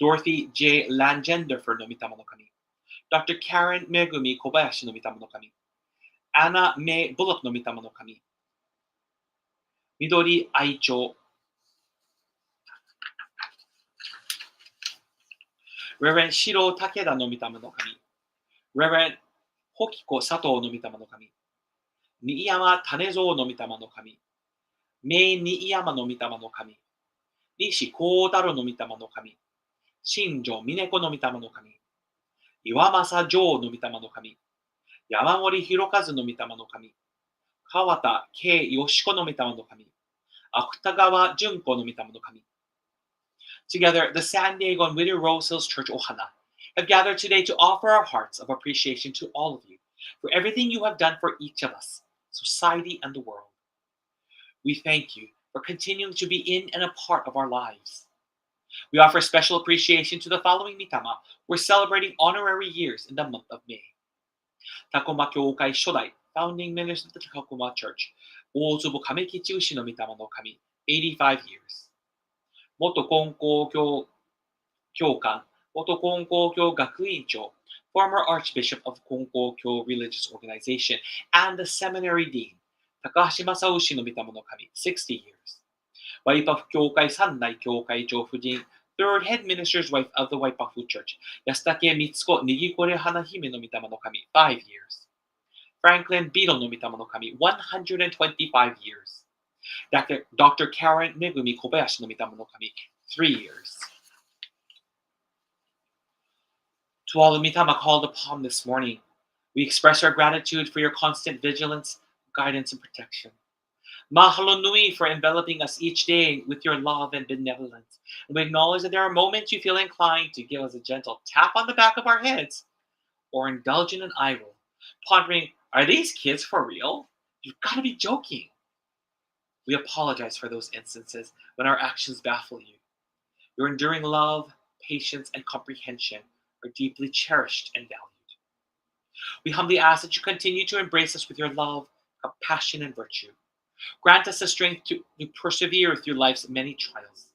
Dorothy J. Langenderfer の御霊の神、Dr. Karen Megumi Kobayashi の御霊の神、Anna May Bullock の御霊の神、緑愛鳥、Reverend Shiro Takeda の御霊の神、Reverend ホキコ佐藤の御霊の神、新山種蔵の御霊の神、名新山の御霊の神、西幸太郎の御霊の神、新庄峰子の御霊の神、岩政城の御霊の神、山森博和の御霊の神、川田慶義子の御霊の神、芥川純子の御霊の神。Together, the San Diego and Whittier Rose Hills Church Ohana have gathered today to offer our hearts of appreciation to all of you for everything you have done for each of us, society, and the world. We thank you for continuing to be in and a part of our lives. We offer special appreciation to the following mitama who are celebrating honorary years in the month of May. Takoma Kyokai Shodai, founding minister of the Takoma Church, Otsubo Kamekichi Ushi no Mitama no Kami, 85 years. 元金光教官、元金光教学院長、former Archbishop of 金光教 Religious Organization, and the Seminary Dean, 高橋正義の御霊の神、60 years. ワイパフ教会三代教会長夫人、Third head minister's wife of the Waipahu Church, Yasutake Mitsuko Nigikore Hanahime no Mitama no Kami, 5 years. Franklin Beadle no Mitama no Kami, 125 years. Dr. Karen Megumi Kobayashi no Mitama no Kami, 3 years. To all the Mitama called upon this morning, we express our gratitude for your constant vigilance, guidance, and protection. Mahalo nui for enveloping us each day with your love and benevolence. And we acknowledge that there are moments you feel inclined to give us a gentle tap on the back of our heads or indulge in an eye roll, pondering, are these kids for real? You've got to be joking. We apologize for those instances when our actions baffle you. Your enduring love, patience, and comprehension are deeply cherished and valued. We humbly ask that you continue to embrace us with your love, compassion, and virtue. Grant us the strength to persevere through life's many trials,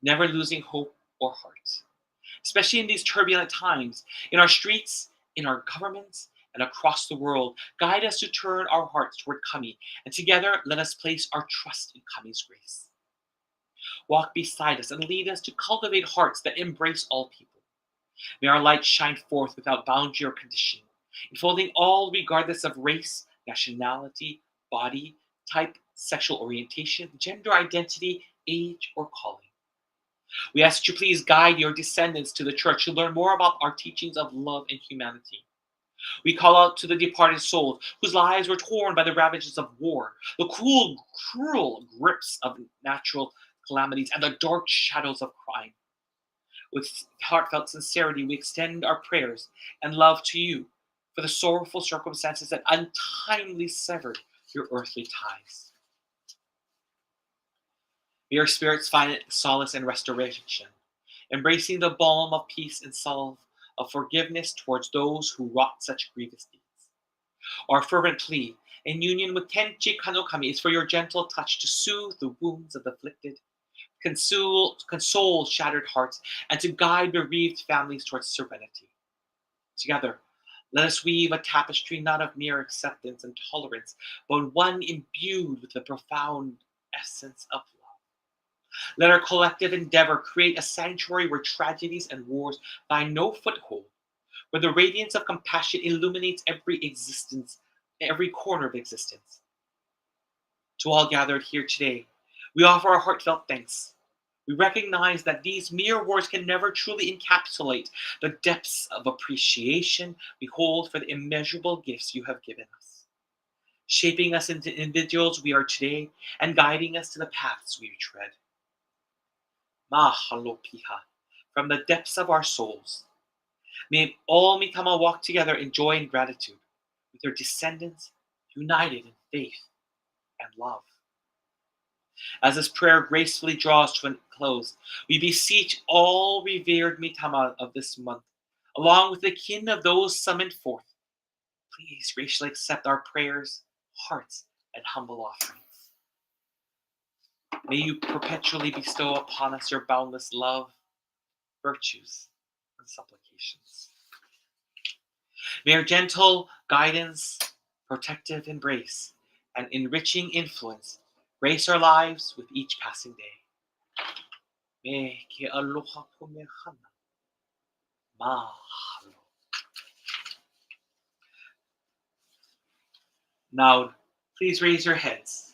never losing hope or heart. Especially in these turbulent times, in our streets, in our governments, and across the world, guide us to turn our hearts toward Kami, and together let us place our trust in Kami's grace. Walk beside us and lead us to cultivate hearts that embrace all people. May our light shine forth without boundary or condition, enfolding all regardless of race, nationality, body, type, sexual orientation, gender identity, age, or calling. We ask that you please guide your descendants to the church to learn more about our teachings of love and humanity. We call out to the departed souls whose lives were torn by the ravages of war, the cruel grips of natural calamities, and the dark shadows of crime. With heartfelt sincerity, we extend our prayers and love to you for the sorrowful circumstances that untimely severed your earthly ties. May your spirits find solace and restoration, embracing the balm of peace and salve of forgiveness towards those who wrought such grievous deeds. Our fervent plea, in union with Tenchi Kanokami, is for your gentle touch to soothe the wounds of the afflicted, console shattered hearts, and to guide bereaved families towards serenity. Together, let us weave a tapestry not of mere acceptance and tolerance, but one imbued with the profound essence of love. Let our collective endeavor create a sanctuary where tragedies and wars find no foothold, where the radiance of compassion illuminates every corner of existence. To all gathered here today, we offer our heartfelt thanks. We recognize that these mere words can never truly encapsulate the depths of appreciation we hold for the immeasurable gifts you have given us, shaping us into individuals we are today and guiding us to the paths we tread. Mahalo piha, from the depths of our souls. May all Mitama walk together in joy and gratitude, with their descendants united in faith and love. As this prayer gracefully draws to a close, we beseech all revered Mitama of this month, along with the kin of those summoned forth, please graciously accept our prayers, hearts, and humble offerings. May you perpetually bestow upon us your boundless love, virtues, and supplications. May your gentle guidance, protective embrace, and enriching influence grace our lives with each passing day. Me ke aloha kumehana. Mahalo. Now, please raise your heads.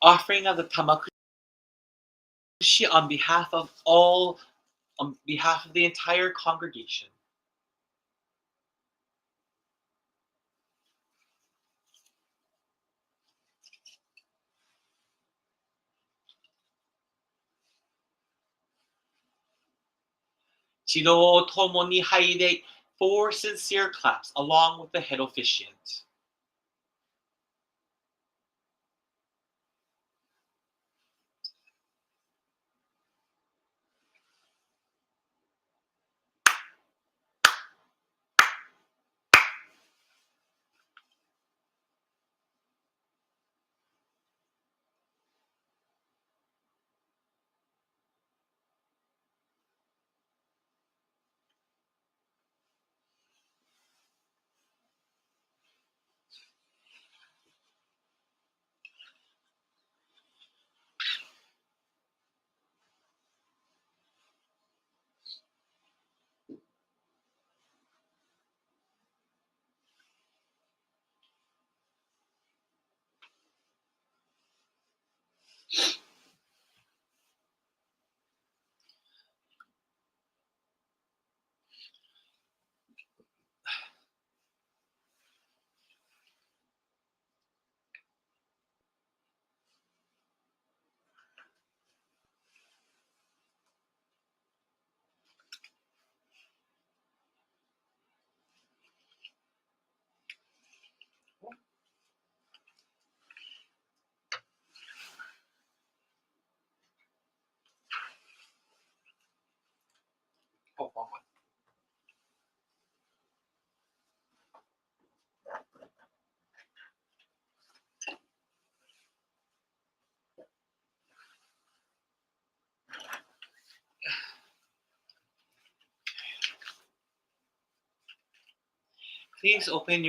Offering of the tamakushi on behalf of the entire congregation. Chiro tomo ni haide, 4 sincere claps along with the head officiant. Please open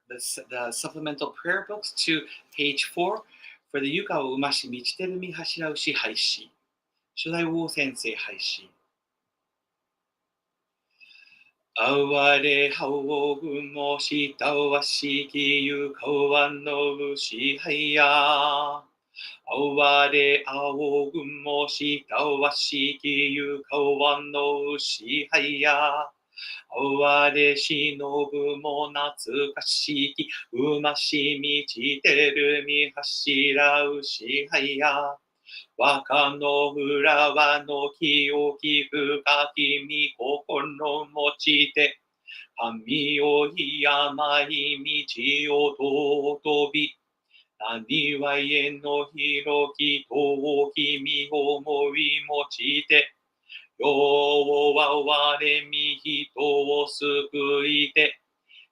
the supplemental prayer books to page 4 for the 床をうまし満ちてるみ柱牛廃止。初代王先生廃止。哀れはおぐもしたわしきゆかわの牛廃や。哀れあおぐもしたわしきゆかわの牛廃や。哀れしのぶも懐かしきうまし満ちてるみ柱牛はいや。若の浦和の清き深きみ心持ちて神を山に道を尊び何はへの広き遠きみ思い持ちて世は我み人を救いて、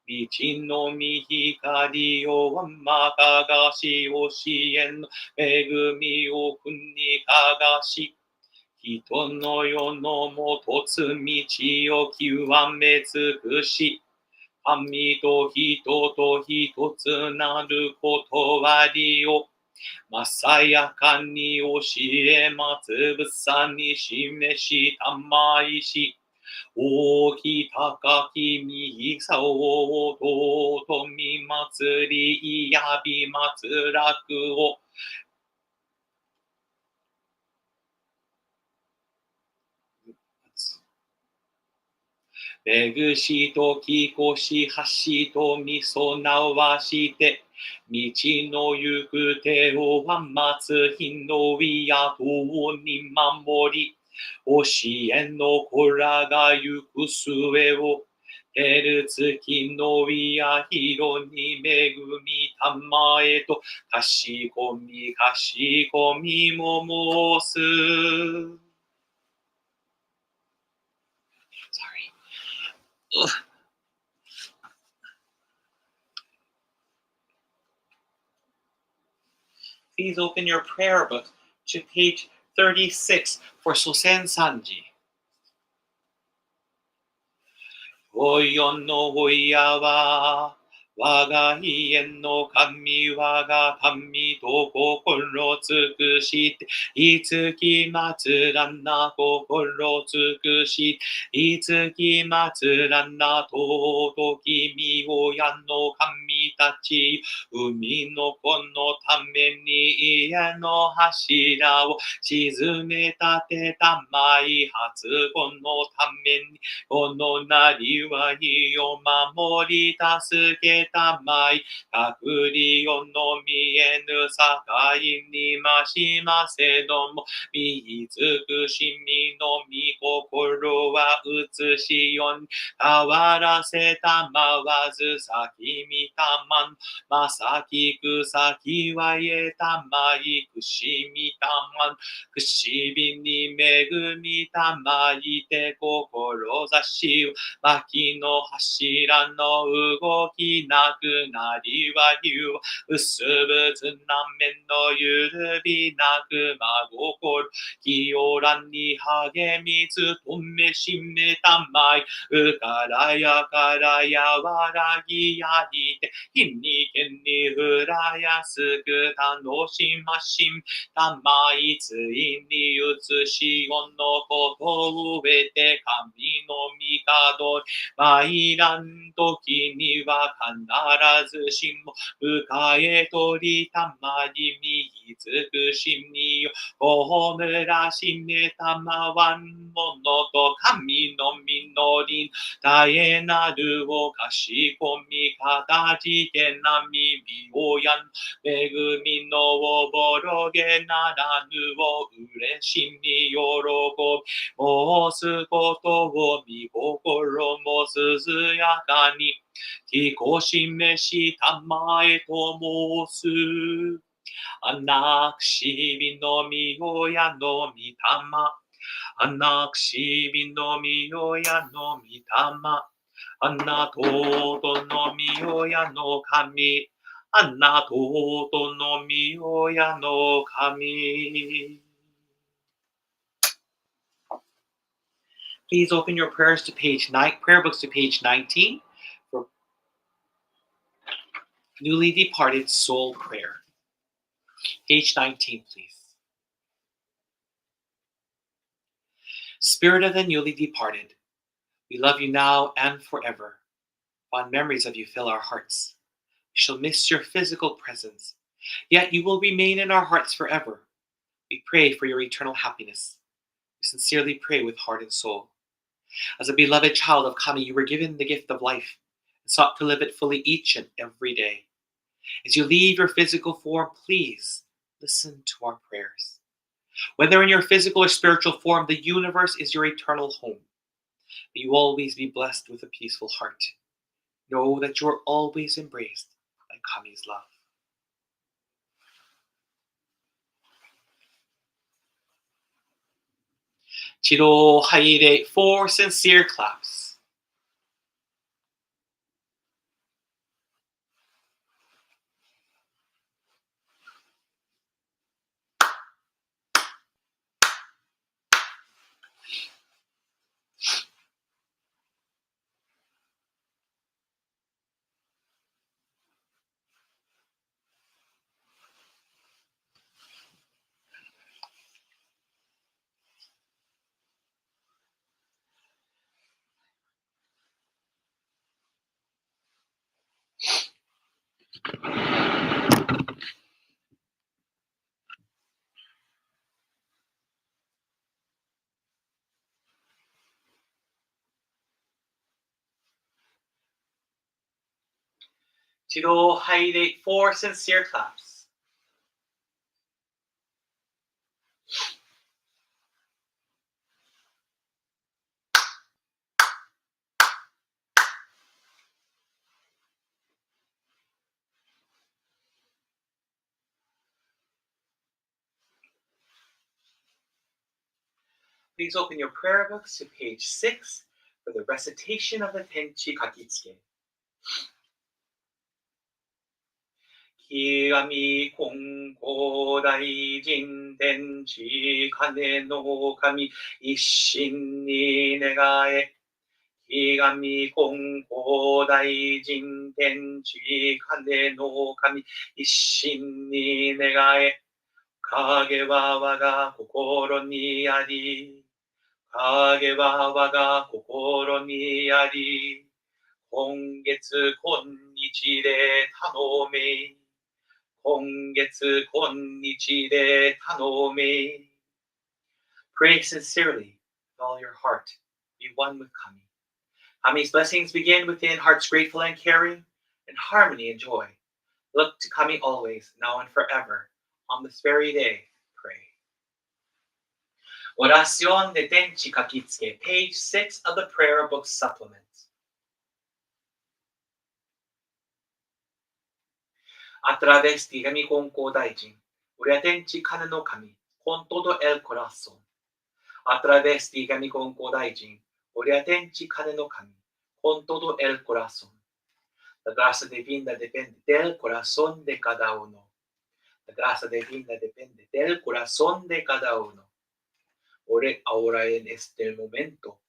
道のみ光をまかがし教えの恵みを国かがし、人の世のもとつ道を極め尽くし、神と人と一つなることわりを、まさやかに教えまつぶさに示したまいし、大き高きみさをととみ祭りやび祭らくを、めぐしときこし橋とみそなわして、道の行く手をは松日のいやとに守り、教えの子らが行く末を、照る月のいや広に恵みたまえと、かしこみも申す。Please open your prayer book to page 36 for Sosen Sanji. およのおやは、我が家の神、我が神と心尽くして、いつき祭らな心尽くし、いつき祭らな尊きみ親の神たち、海の子のために家の柱を沈め立てたまい発語のために、このなりわいを守り助けたまい、隔離をの見えぬ境にましませども、見尽くしみのみ心は映しよに変わらせたまわず先見たまん、まさきくさきはえたまいくしみたまん、くしびに恵みたまいて志を薪の柱の動きなくなりはゆう薄ぶつなめのゆるびなく真心清らに励みつとめしめたまいうからやからやわらぎやいて日にけにふらやすく楽しましんたまいついに移しよのことを得て神の御門参らんときにはずしも迎え取りたまに右つくしみよほむらしめたまわんものと神の実り絶えなるをかしこみかたじてなみみおやん恵みのおぼろげならぬをうれしみ喜び申すことを見心もすずやかにきこしめしたまえと申すあなくしびのみおやのみたまあなくしびのみおやのみたまあなとうとのみおやの神あなとうとのみおやの神 Please open your prayers to page 9, prayer books to page 19 for newly departed soul prayer. Page 19, please. Spirit of the newly departed, we love you now and forever. Fond memories of you fill our hearts. We shall miss your physical presence, yet you will remain in our hearts forever. We pray for your eternal happiness. We sincerely pray with heart and soul. As a beloved child of Kami, you were given the gift of life and sought to live it fully each and every day. As you leave your physical form, please listen to our prayers. Whether in your physical or spiritual form, the universe is your eternal home. May you always be blessed with a peaceful heart. Know that you are always embraced by Kami's love. Chiro Haire, 4 sincere claps. Chiro Haire, 4 sincere claps. Please open your prayer books to page 6 for the recitation of the Tenchi Kakitsuke. 極み金剛大臣天地金の神一心に願え極み金剛大臣天地金の神一心に願え影は我が心にあり影は我が心にあり今月今日で頼め今月今日で頼め Pray sincerely with all your heart. Be one with Kami. Kami's blessings begin within hearts grateful and caring, in harmony and joy. Look to Kami always, now and forever. On this very day, pray. Oración de Tenchi Kakitsuke, page 6 of the prayer book supplement. A través de mi concordaijin, Uriatenchi Kane no Kami, con todo el corazón. A través de mi concordaijin, Uriatenchi Kane no Kami, con todo el corazón. La gracia divina depende del corazón de cada uno. La gracia divina depende del corazón de cada uno. Ore ahora en este momento.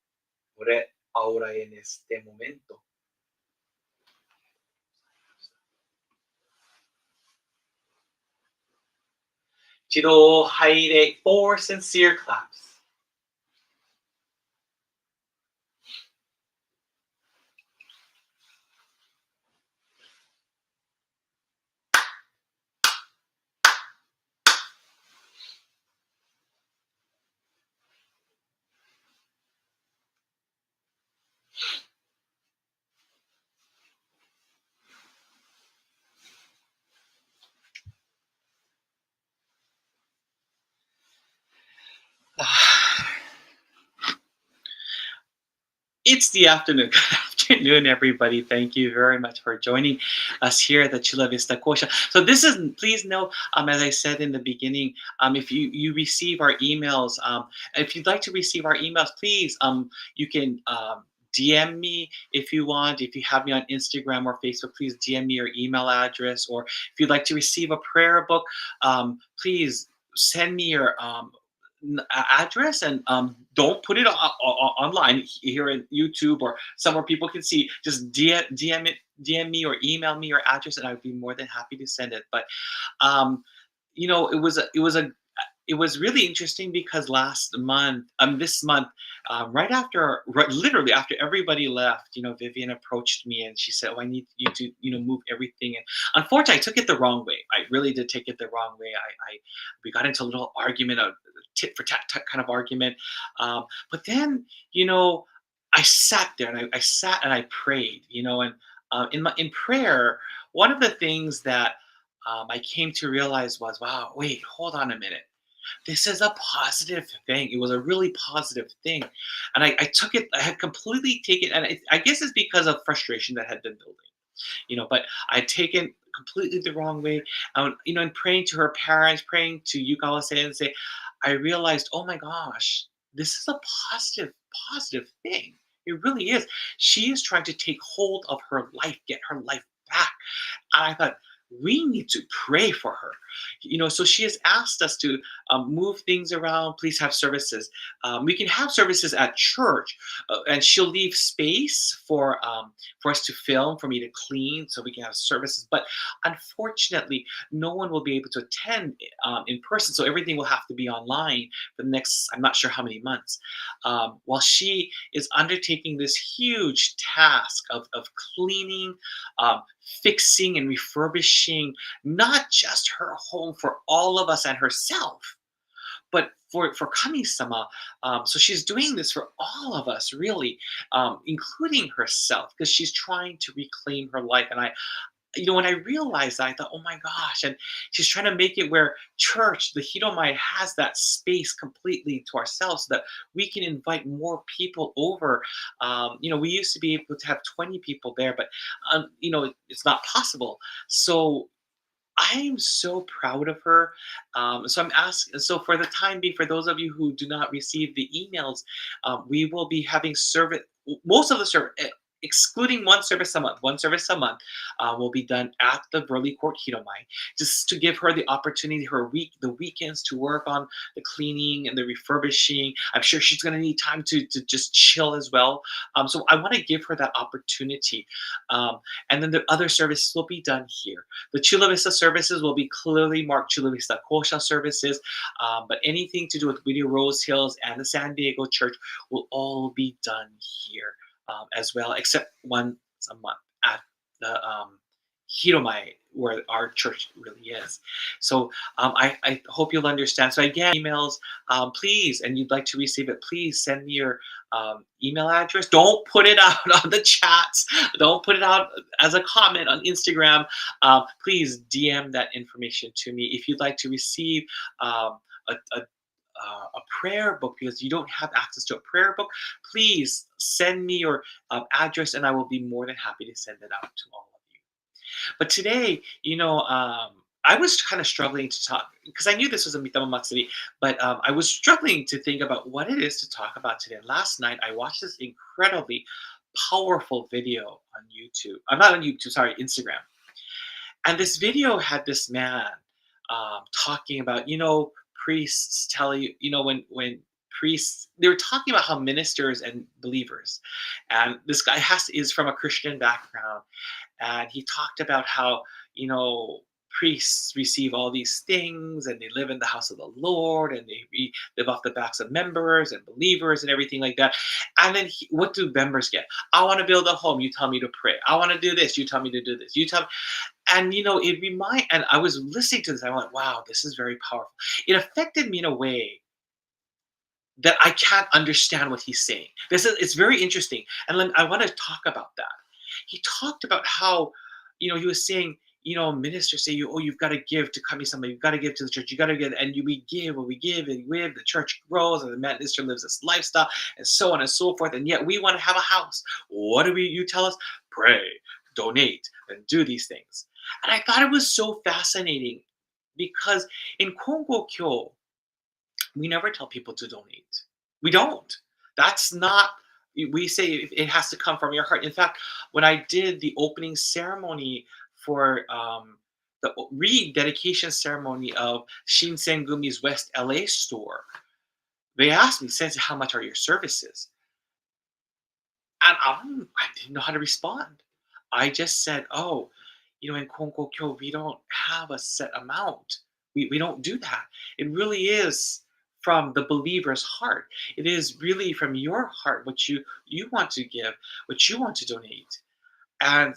Ore ahora en este momento. Chiro Haire, 4 sincere claps. It's the afternoon. Good afternoon, everybody. Thank you very much for joining us here at the Chula Vista Kosha. So this is, please know, as I said in the beginning, if you receive our emails, if you'd like to receive our emails, please, you can DM me if you want. If you have me on Instagram or Facebook, please DM me your email address. Or if you'd like to receive a prayer book, please send me your address, and don't put it online here in YouTube or somewhere people can see. Just DM me or email me your address, and I'd be more than happy to send it. But it was really interesting because this month, literally after everybody left, Vivian approached me and she said, "Oh, I need you to, move everything." And unfortunately, I took it the wrong way. I really did take it the wrong way. We got into a little argument, a tit for tat kind of argument. But then, I sat there and I sat and I prayed, and in prayer, one of the things that I came to realize was, wow, wait, hold on a minute. This is a positive thing. It was a really positive thing. And I took it, I had completely taken, and I guess it's because of frustration that had been building, but I'd taken completely the wrong way. And praying to her parents, praying to Yukawa Sensei, I realized, oh my gosh, this is a positive thing. It really is. She is trying to take hold of her life, get her life back. And I thought, we need to pray for her. So she has asked us to move things around. Please have services. We can have services at church, and she'll leave space for us to film, for me to clean, so we can have services. But unfortunately, no one will be able to attend in person, so everything will have to be online for the next, I'm not sure how many months. While she is undertaking this huge task of cleaning, fixing and refurbishing not just her home for all of us and herself, but for Kami-sama. So she's doing this for all of us, really, including herself, because she's trying to reclaim her life. And when I realized that, I thought, oh my gosh. And she's trying to make it where church, the Hiromai, has that space completely to ourselves so that we can invite more people over. We used to be able to have 20 people there, but, it's not possible. So I am so proud of her. So I'm asking. So for the time being, for those of you who do not receive the emails, we will be having service. Most of the service, excluding one service a month. One service a month will be done at the Burley Court Hiromai, just to give her the opportunity, the weekends, to work on the cleaning and the refurbishing. I'm sure she's going to need time to just chill as well. So I want to give her that opportunity. And then the other services will be done here. The Chula Vista services will be clearly marked Chula Vista Kosha services, but anything to do with Video Rose Hills and the San Diego Church will all be done here as well, except once a month at the Hiromai, where our church really is. So I hope you'll understand. So again, emails, please, and you'd like to receive it, please send me your email address. Don't put it out on the chats. Don't put it out as a comment on Instagram. Please DM that information to me. If you'd like to receive a prayer book, because you don't have access to a prayer book, please send me your address, and I will be more than happy to send it out to all of you. But today, I was kind of struggling to talk, because I knew this was a Mitama Matsuri, but I was struggling to think about what it is to talk about today. And last night, I watched this incredibly powerful video on YouTube. I'm not on YouTube, sorry, Instagram. And this video had this man talking about, priests tell you, when priests, they were talking about how ministers and believers, and this guy is from a Christian background, and he talked about how, priests receive all these things, and they live in the house of the Lord, and they live off the backs of members and believers and everything like that. And then what do members get? I want to build a home, you tell me to pray. I want to do this, you tell me to do this. And and I was listening to this, I went, wow, this is very powerful. It affected me in a way that I can't understand what he's saying. It's very interesting. And I want to talk about that. He talked about how, he was saying, ministers say, you've got to give to kami-sama, you've got to give to the church, you got to give, and we give, and we give, and we give, the church grows, and the minister lives this lifestyle, and so on and so forth, and yet we want to have a house. What do you tell us? Pray, donate, and do these things. And I thought it was so fascinating because in Kongo Kyo, we never tell people to donate. We don't. That's not, we say it has to come from your heart. In fact, when I did the opening ceremony for the rededication ceremony of Shinsengumi's West LA store, they asked me, Sensei, how much are your services? And I didn't know how to respond. I just said, in Kongo Kyo, we don't have a set amount. We don't do that. It really is from the believer's heart. It is really from your heart what you want to give, what you want to donate. And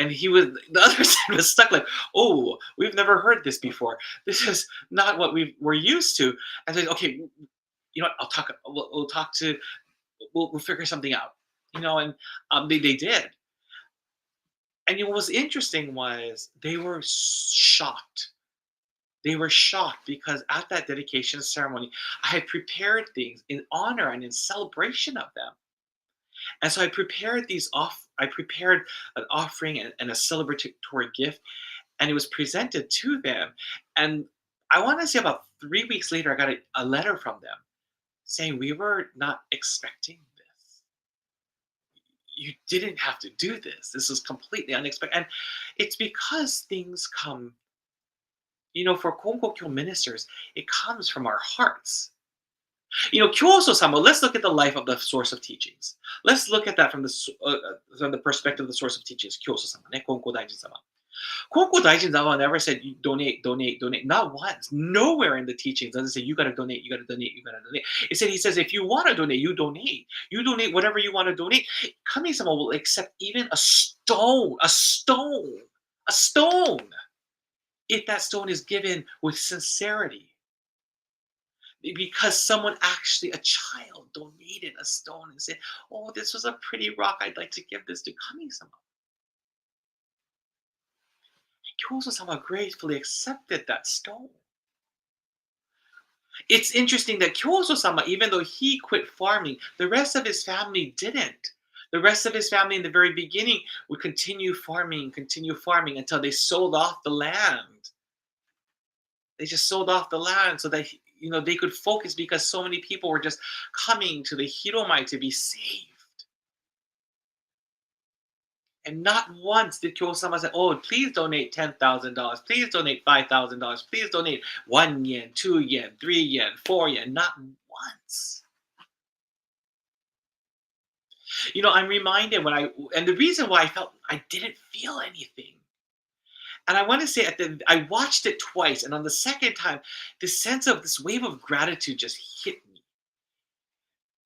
he was, the other side was stuck like, oh, we've never heard this before. This is not what we're used to. And then, okay, you know what, we'll figure something out. And they did. And what was interesting was they were shocked. They were shocked because at that dedication ceremony, I had prepared things in honor and in celebration of them. And so I prepared an offering and a celebratory gift, and it was presented to them. And I want to say about 3 weeks later, I got a letter from them saying, we were not expecting this. You didn't have to do this. This was completely unexpected. And it's because things come, for Kongo Kyo ministers, it comes from our hearts. Kyoso-sama, let's look at the life of the source of teachings. Let's look at that from the perspective of the source of teachings, Kyoso-sama, Kongo Daijin-sama. Kongo Daijin-sama never said, donate, donate, donate. Not once. Nowhere in the teachings does it say, you got to donate, you got to donate, you got to donate. He says, if you want to donate, you donate. You donate whatever you want to donate. Kami-sama will accept even a stone, if that stone is given with sincerity. Because someone actually, a child, donated a stone and said, oh, this was a pretty rock, I'd like to give this to Kami-sama. Kyoso-sama gratefully accepted that stone. It's interesting that Kyoso-sama, even though he quit farming, the rest of his family didn't. The rest of his family in the very beginning would continue farming until they sold off the land. They just sold off the land so that they could focus, because so many people were just coming to the Hiromai to be saved. And not once did Kyo-sama say, oh, please donate $10,000, please donate $5,000, please donate 1 yen, 2 yen, 3 yen, 4 yen. Not once. I'm reminded and the reason why I felt I didn't feel anything. And I want to say I watched it twice, and on the second time, this sense of this wave of gratitude just hit me.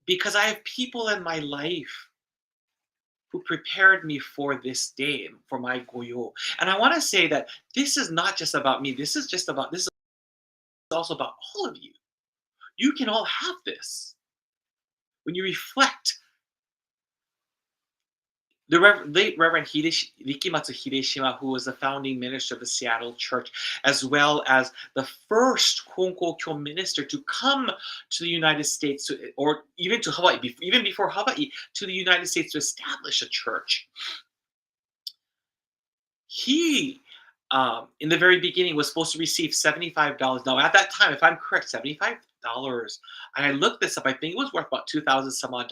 Because I have people in my life who prepared me for this day, for my goyo. And I want to say that this is not just about me. This is also about all of you. You can all have this. When you reflect, the late Reverend Rikimatsu Hideshima, who was the founding minister of the Seattle Church, as well as the first Kongo Kyo minister to come to the United States, or even to Hawaii, even before Hawaii, to the United States to establish a church. He, in the very beginning, was supposed to receive $75. Now, at that time, if I'm correct, $75. And I looked this up. I think it was worth about $2,000 some odd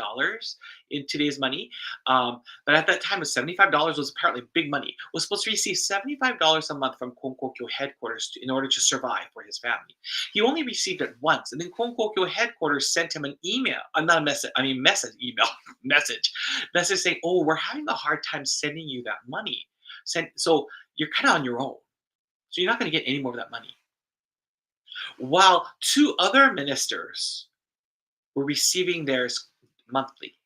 in today's money. But at that time, $75 was apparently big money. Was supposed to receive $75 a month from Kongo Kyo headquarters in order to survive for his family. He only received it once, and then Kongo Kyo headquarters sent him an email, not a message. I mean message saying, "Oh, we're having a hard time sending you that money. So you're kind of on your own. So you're not going to get any more of that money." While 2 other ministers were receiving theirs monthly.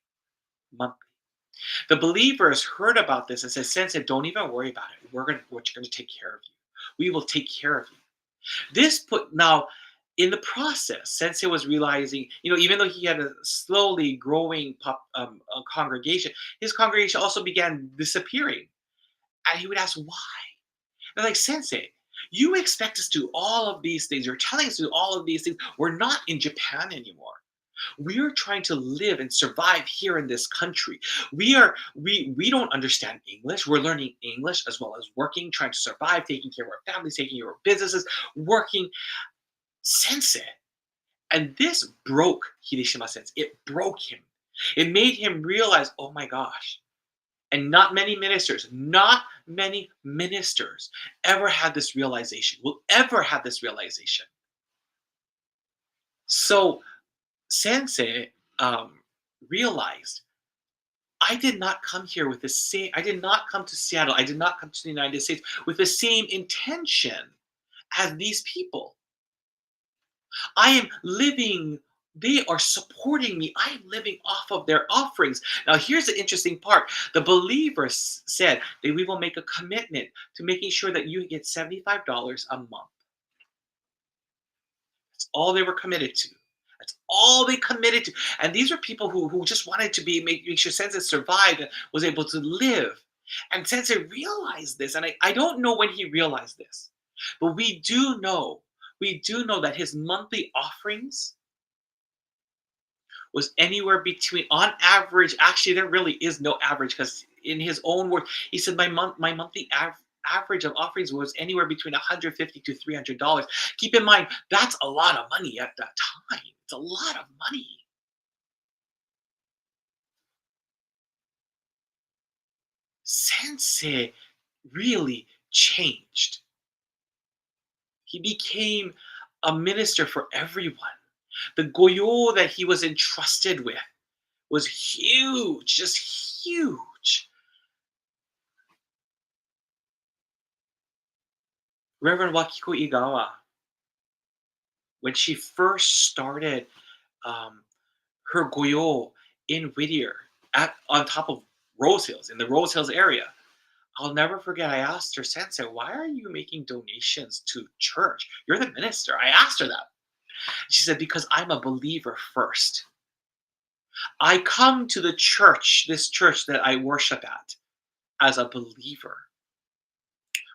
The believers heard about this and said, "Sensei, don't even worry about it. We're going to take care of you. We will take care of you." Now, in the process, Sensei was realizing, even though he had a slowly growing congregation, his congregation also began disappearing. And he would ask, why? They're like, Sensei, you expect us to do all of these things. You're telling us to do all of these things. We're not in Japan anymore. We are trying to live and survive here in this country. We don't understand English. We're learning English as well as working, trying to survive, taking care of our families, taking care of businesses, working. Sensei. And this broke Hideshima Sensei. It broke him. It made him realize, oh my gosh. And not many ministers ever had this realization, will ever have this realization. So Sensei realized, I did not come here with the same, I did not come to Seattle, I did not come to the United States with the same intention as these people. I am living, they are supporting me. I am living off of their offerings. Now, here's the interesting part. The believers said that we will make a commitment to making sure that you get $75 a month. That's all they were committed to. That's all they committed to. And these are people who just wanted to make sure Sensei survived and was able to live. And Sensei realized this. And I don't know when he realized this. But we do know that his monthly offerings was anywhere between, on average, actually there really is no average, because in his own words, he said my monthly average of offerings was anywhere between $150 to $300. Keep in mind, that's a lot of money at that time. It's a lot of money. Sensei really changed. He became a minister for everyone. The goyo that he was entrusted with was huge, just huge. Reverend Wakiko Igawa, when she first started her goyo in Whittier, on top of Rose Hills, in the Rose Hills area, I'll never forget, I asked her, Sensei, why are you making donations to church? You're the minister. I asked her that. She said, because I'm a believer first. I come to the church, this church that I worship at, as a believer.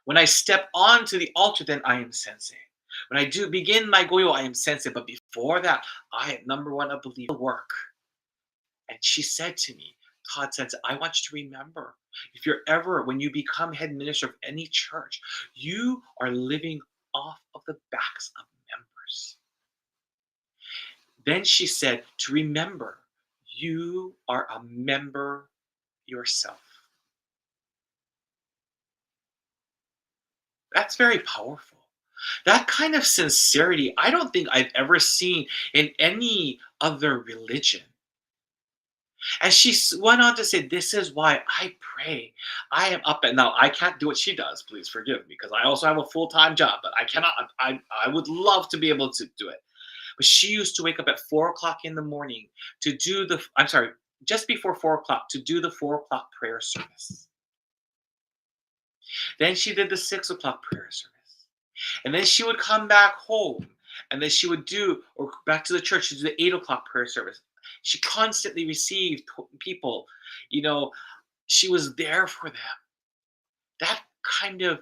When I step onto the altar, then I am Sensei. When I do begin my goyo, I am Sensei. But before that, I am number one, a believer work. And she said to me, Todd Sensei, I want you to remember, if you're ever, when you become head minister of any church, you are living off of the backs of members. Then she said to remember, you are a member yourself. That's very powerful. That kind of sincerity, I don't think I've ever seen in any other religion. And she went on to say, this is why I pray. I am up and now I can't do what she does. Please forgive me, because I also have a full-time job, but I cannot. I would love to be able to do it. But she used to wake up at 4 o'clock in the morning to do just before 4 o'clock to do the 4 o'clock prayer service. Then she did the 6 o'clock prayer service. And then she would come back home, and then she would or back to the church to do the 8 o'clock prayer service. She constantly received people, she was there for them. That kind of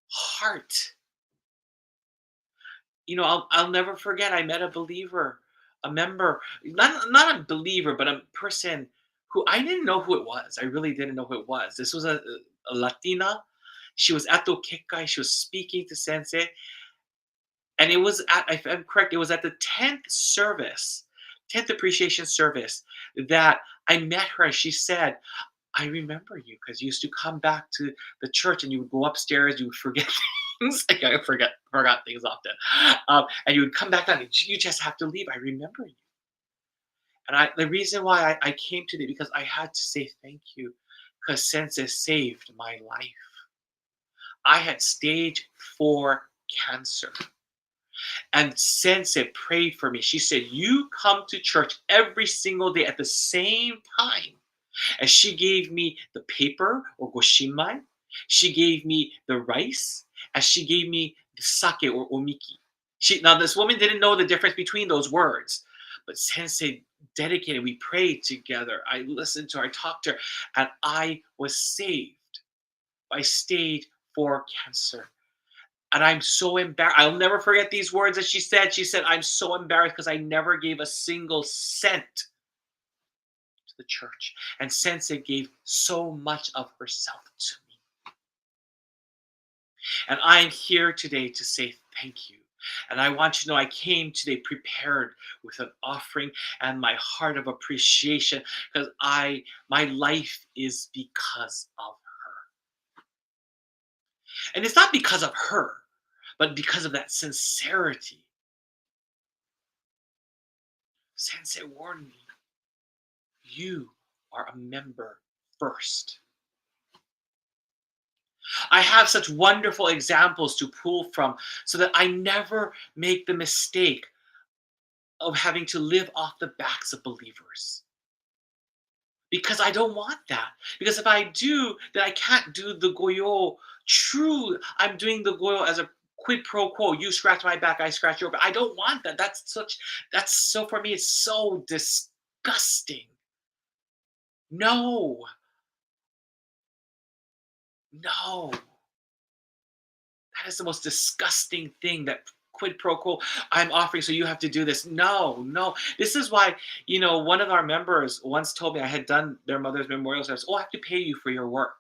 heart. I'll never forget, I met a believer, a member, not a believer, but a person who I didn't know who it was. I really didn't know who it was. This was a Latina. She was at the Okekai. She was speaking to Sensei. And it was if I'm correct, it was at the 10th service, 10th appreciation service, that I met her, and she said, I remember you because you used to come back to the church and you would go upstairs, you would forget things. Like I forgot things often. And you would come back down and you just have to leave. I remember you. And the reason why I came today, because I had to say thank you, because Sensei saved my life. I had stage 4 cancer. And Sensei prayed for me. She said, you come to church every single day at the same time. And she gave me the paper, or goshinmai. She gave me the rice. And she gave me the sake, or omiki. Now, this woman didn't know the difference between those words. But Sensei dedicated. We prayed together. I listened to her. I talked to her. And I was saved by stage 4 cancer. And I'm so embarrassed. I'll never forget these words that she said. She said, I'm so embarrassed because I never gave a single cent to the church. And Sensei gave so much of herself to me. And I'm here today to say thank you. And I want you to know I came today prepared with an offering and my heart of appreciation because my life is because of her. And it's not because of her, but because of that sincerity. Sensei warned me, you are a member first. I have such wonderful examples to pull from so that I never make the mistake of having to live off the backs of believers. Because I don't want that. Because if I do, then I can't do the goyo true. I'm doing the goyo as a quid pro quo. You scratch my back, I scratch your back. I don't want that. That's so, for me, it's so disgusting. No. No. That is the most disgusting thing, that quid pro quo. I'm offering, so you have to do this. No, no. This is why, one of our members once told me I had done their mother's memorial service. Oh, I have to pay you for your work.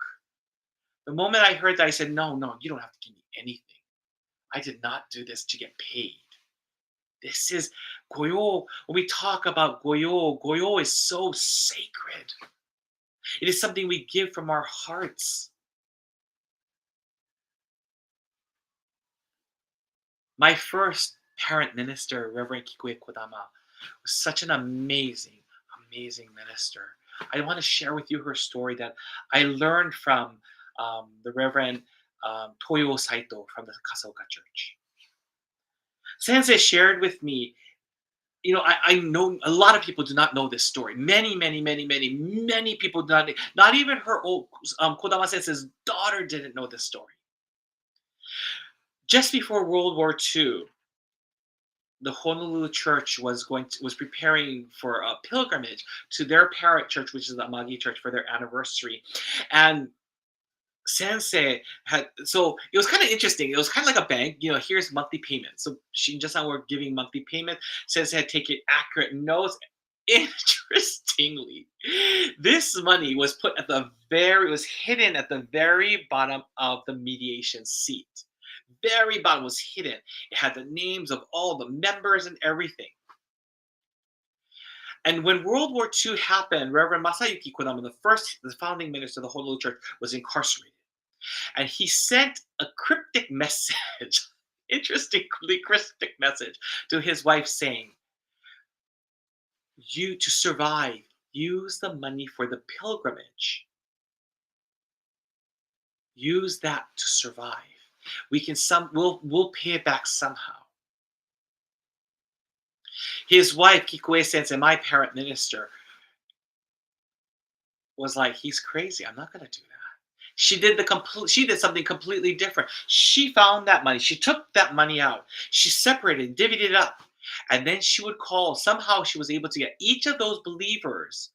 The moment I heard that, I said, no, you don't have to give me anything. I did not do this to get paid. This is goyo. When we talk about goyo is so sacred. It is something we give from our hearts. My first parent minister, Reverend Kikue Kodama, was such an amazing, amazing minister. I want to share with you her story that I learned from the Reverend Toyo Saito from the Kasoka Church. Sensei shared with me, I know a lot of people do not know this story. Many, many, many, many, many people do not even her old Kodama Sensei's daughter didn't know this story. Just before World War II, the Honolulu church was preparing for a pilgrimage to their parent church, which is the Amagi church, for their anniversary. And Sensei so it was kind of interesting. It was kind of like a bank, here's monthly payment. So she just now we're giving monthly payment. Sensei had taken accurate notes. Interestingly, this money was was hidden at the very bottom of the mediation seat. Very bottom was hidden. It had the names of all the members and everything. And when World War II happened, Reverend Masayuki Kodama, the founding minister of the Honolulu Church, was incarcerated. And he sent a cryptic message, interestingly cryptic message, to his wife saying, you, to survive, use the money for the pilgrimage. Use that to survive. We'll pay it back somehow. His wife, Kikue Sensei, my parent minister, was like, he's crazy. I'm not going to do that. She did something completely different. She found that money. She took that money out. She separated, divvied it up. And then she would call. Somehow she was able to get each of those believers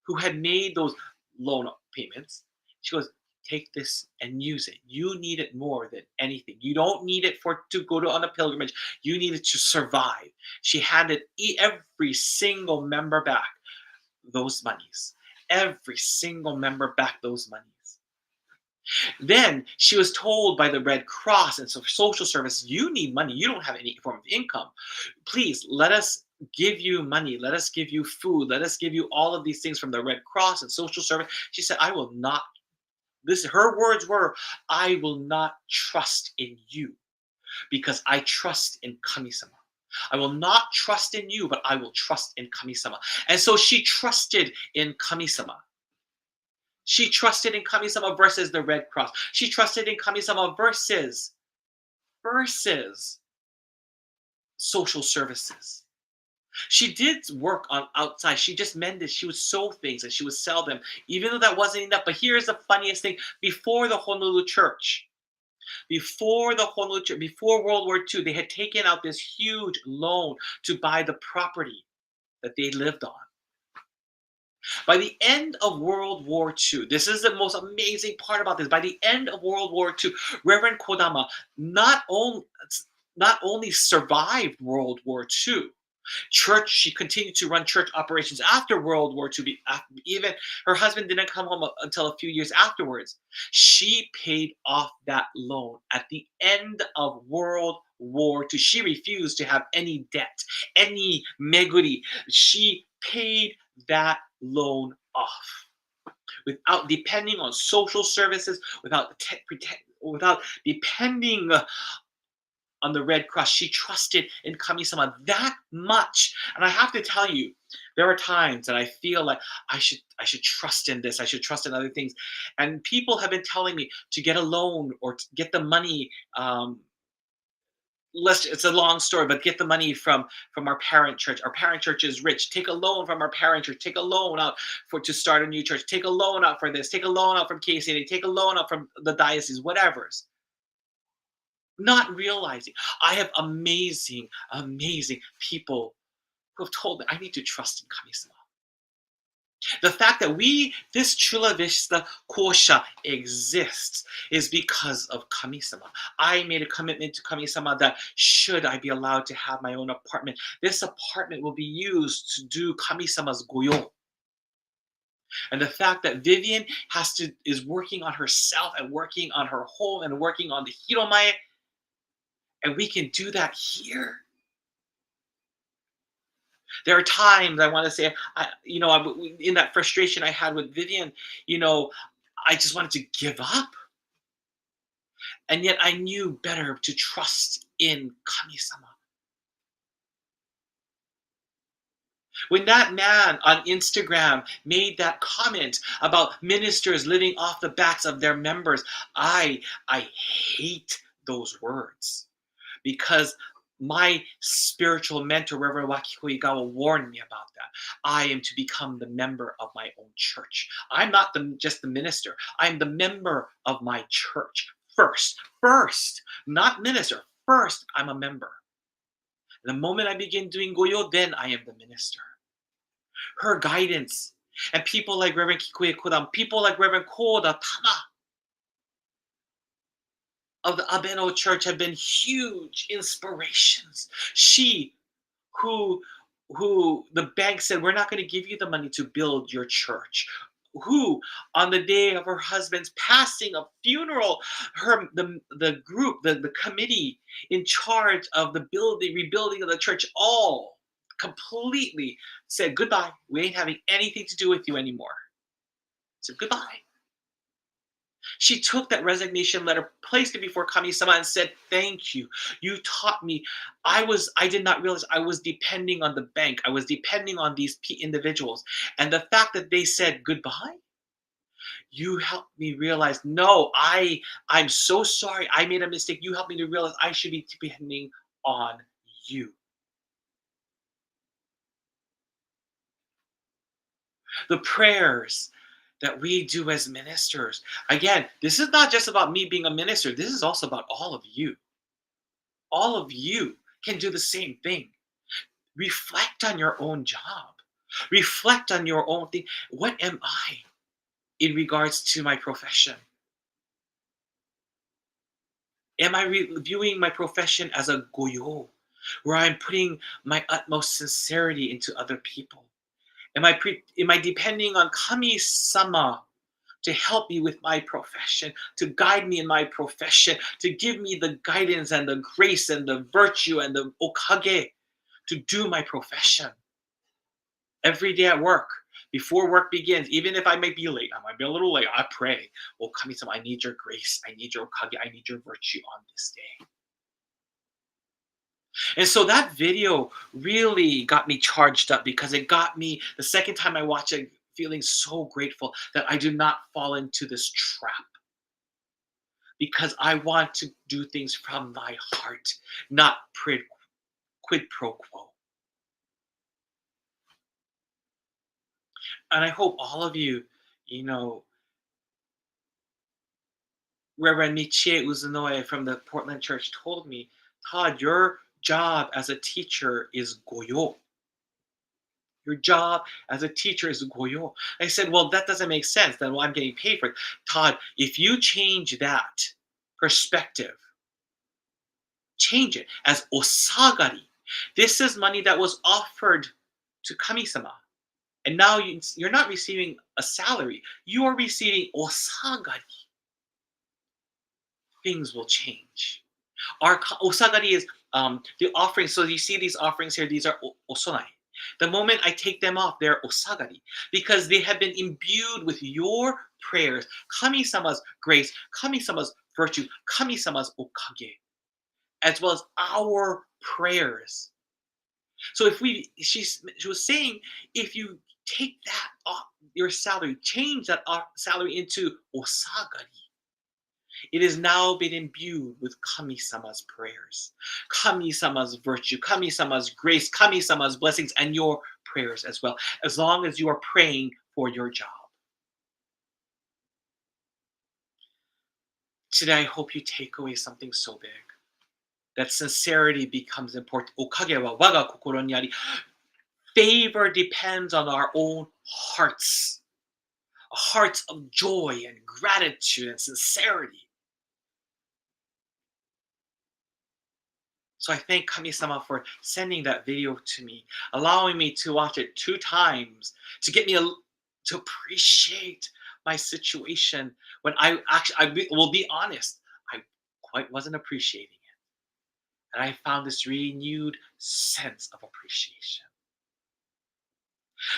who had made those loan payments. She goes, take this and use it. You need it more than anything. You don't need it to go on a pilgrimage. You need it to survive. She handed every single member back those monies. Every single member back those monies. Then she was told by the Red Cross and social service, you need money. You don't have any form of income. Please let us give you money. Let us give you food. Let us give you all of these things from the Red Cross and social service. She said, I will not. Her words were, I will not trust in you because I trust in Kami-sama. I will not trust in you, but I will trust in Kami-sama. And so she trusted in Kami-sama. She trusted in Kami-sama versus the Red Cross. She trusted in Kami-sama versus social services. She did work on outside. She just mended. She would sew things and she would sell them, even though that wasn't enough. But here's the funniest thing. Before the Honolulu church, before World War II, they had taken out this huge loan to buy the property that they lived on. By the end of World War II, this is the most amazing part about this. By the end of World War II, Reverend Kodama not only not only survived World War II, she continued to run church operations after World War II. Even her husband didn't come home until a few years afterwards. She paid off that loan at the end of World War II. She refused to have any debt, any meguri. She paid that loan off without depending on social services, without depending on the Red Cross. She trusted in Kami-sama that much. And I have to tell you, there are times that I feel like I should trust in this. I should trust in other things. And people have been telling me to get a loan or to get the money. It's a long story, but get the money from our parent church. Our parent church is rich. Take a loan from our parent church. Take a loan out to start a new church. Take a loan out for this. Take a loan out from KCA. Take a loan out from the diocese, whatever's. Not realizing I have amazing people who have told me I need to trust in Kami-sama. The fact that this Chula Vista Kosha exists is because of Kami-sama. I made a commitment to Kami-sama that should I be allowed to have my own apartment, this apartment will be used to do Kami-sama's goyo. And the fact that Vivian is working on herself and working on her home and working on the Hiromae, and we can do that here. There are times I want to say, in that frustration I had with Vivian, I just wanted to give up. And yet I knew better to trust in Kami-sama. When that man on Instagram made that comment about ministers living off the backs of their members, I hate those words. Because my spiritual mentor, Reverend Wakiko Igawa, warned me about that. I am to become the member of my own church. I'm not just the minister. I'm the member of my church. First, not minister. First, I'm a member. The moment I begin doing goyo, then I am the minister. Her guidance, and people like Reverend Kikuye Kodam, people like Reverend Koda Tama, of the Abeno Church have been huge inspirations. She, who the bank said, we're not going to give you the money to build your church. Who, on the day of her husband's passing, a funeral, the group, the committee in charge of the rebuilding of the church, all completely said, goodbye. We ain't having anything to do with you anymore. Said goodbye. She took that resignation letter, placed it before Kami-sama, and said, thank you. You taught me. I did not realize I was depending on the bank. I was depending on these individuals. And the fact that they said goodbye, you helped me realize, no, I'm so sorry. I made a mistake. You helped me to realize I should be depending on you. The prayers that we do as ministers. Again, this is not just about me being a minister. This is also about all of you. All of you can do the same thing. Reflect on your own job. Reflect on your own thing. What am I in regards to my profession? Am I viewing my profession as a goyo, where I'm putting my utmost sincerity into other people? Am I depending on Kami-sama to help me with my profession, to guide me in my profession, to give me the guidance and the grace and the virtue and the okage to do my profession? Every day at work, before work begins, even if I might be late, I might be a little late, I pray, oh Kami-sama, I need your grace, I need your okage, I need your virtue on this day. And so that video really got me charged up, because it got me, the second time I watched it, feeling so grateful that I do not fall into this trap. Because I want to do things from my heart, not quid pro quo. And I hope all of you, Reverend Michie Uzunoe from the Portland Church told me, Todd, your job as a teacher is goyo. Your job as a teacher is 御用. I said, well, that doesn't make sense. Then I'm getting paid for it. Todd, if you change that perspective, change it as osagari. This is money that was offered to kami-sama. And now you're not receiving a salary. You are receiving osagari. Things will change. Our osagari is the offerings. So you see these offerings here. These are osonai. The moment I take them off, they're osagari because they have been imbued with your prayers, kami-sama's grace, kami-sama's virtue, kami-sama's okage, as well as our prayers. So if she was saying, if you take that off your salary, change that salary into osagari, it has now been imbued with kami-sama's prayers, kami-sama's virtue, kami-sama's grace, kami-sama's blessings, and your prayers as well, as long as you are praying for your job. Today, I hope you take away something so big, that sincerity becomes important. Okage wa waga kokoro ni ari. Favor depends on our own hearts, hearts of joy and gratitude and sincerity. So I thank Kami-sama for sending that video to me, allowing me to watch it 2 times to get me to appreciate my situation when I will be honest, I quite wasn't appreciating it. And I found this renewed sense of appreciation.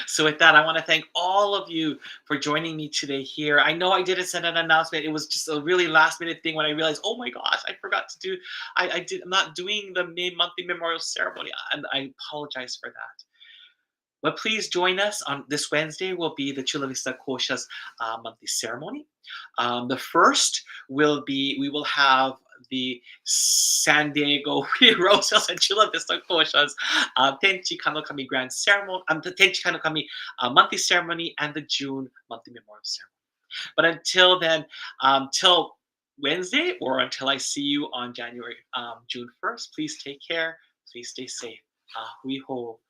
So with that, I want to thank all of you for joining me today here. I know I didn't send an announcement. It was just a really last minute thing when I realized, oh my gosh, I forgot to do, I'm not doing the monthly memorial ceremony, and I apologize for that. But please join us on this Wednesday will be the Chula Vista Kosha's monthly ceremony. The first will be, we will have the San Diego Rosales and Chula Vista Kosha's Tenchi Kanokami Grand Ceremony, the Tenchi Kanokami monthly ceremony, and the June monthly memorial ceremony. But until then, till Wednesday, or until I see you on June 1st, please take care. Please stay safe. Hui ho.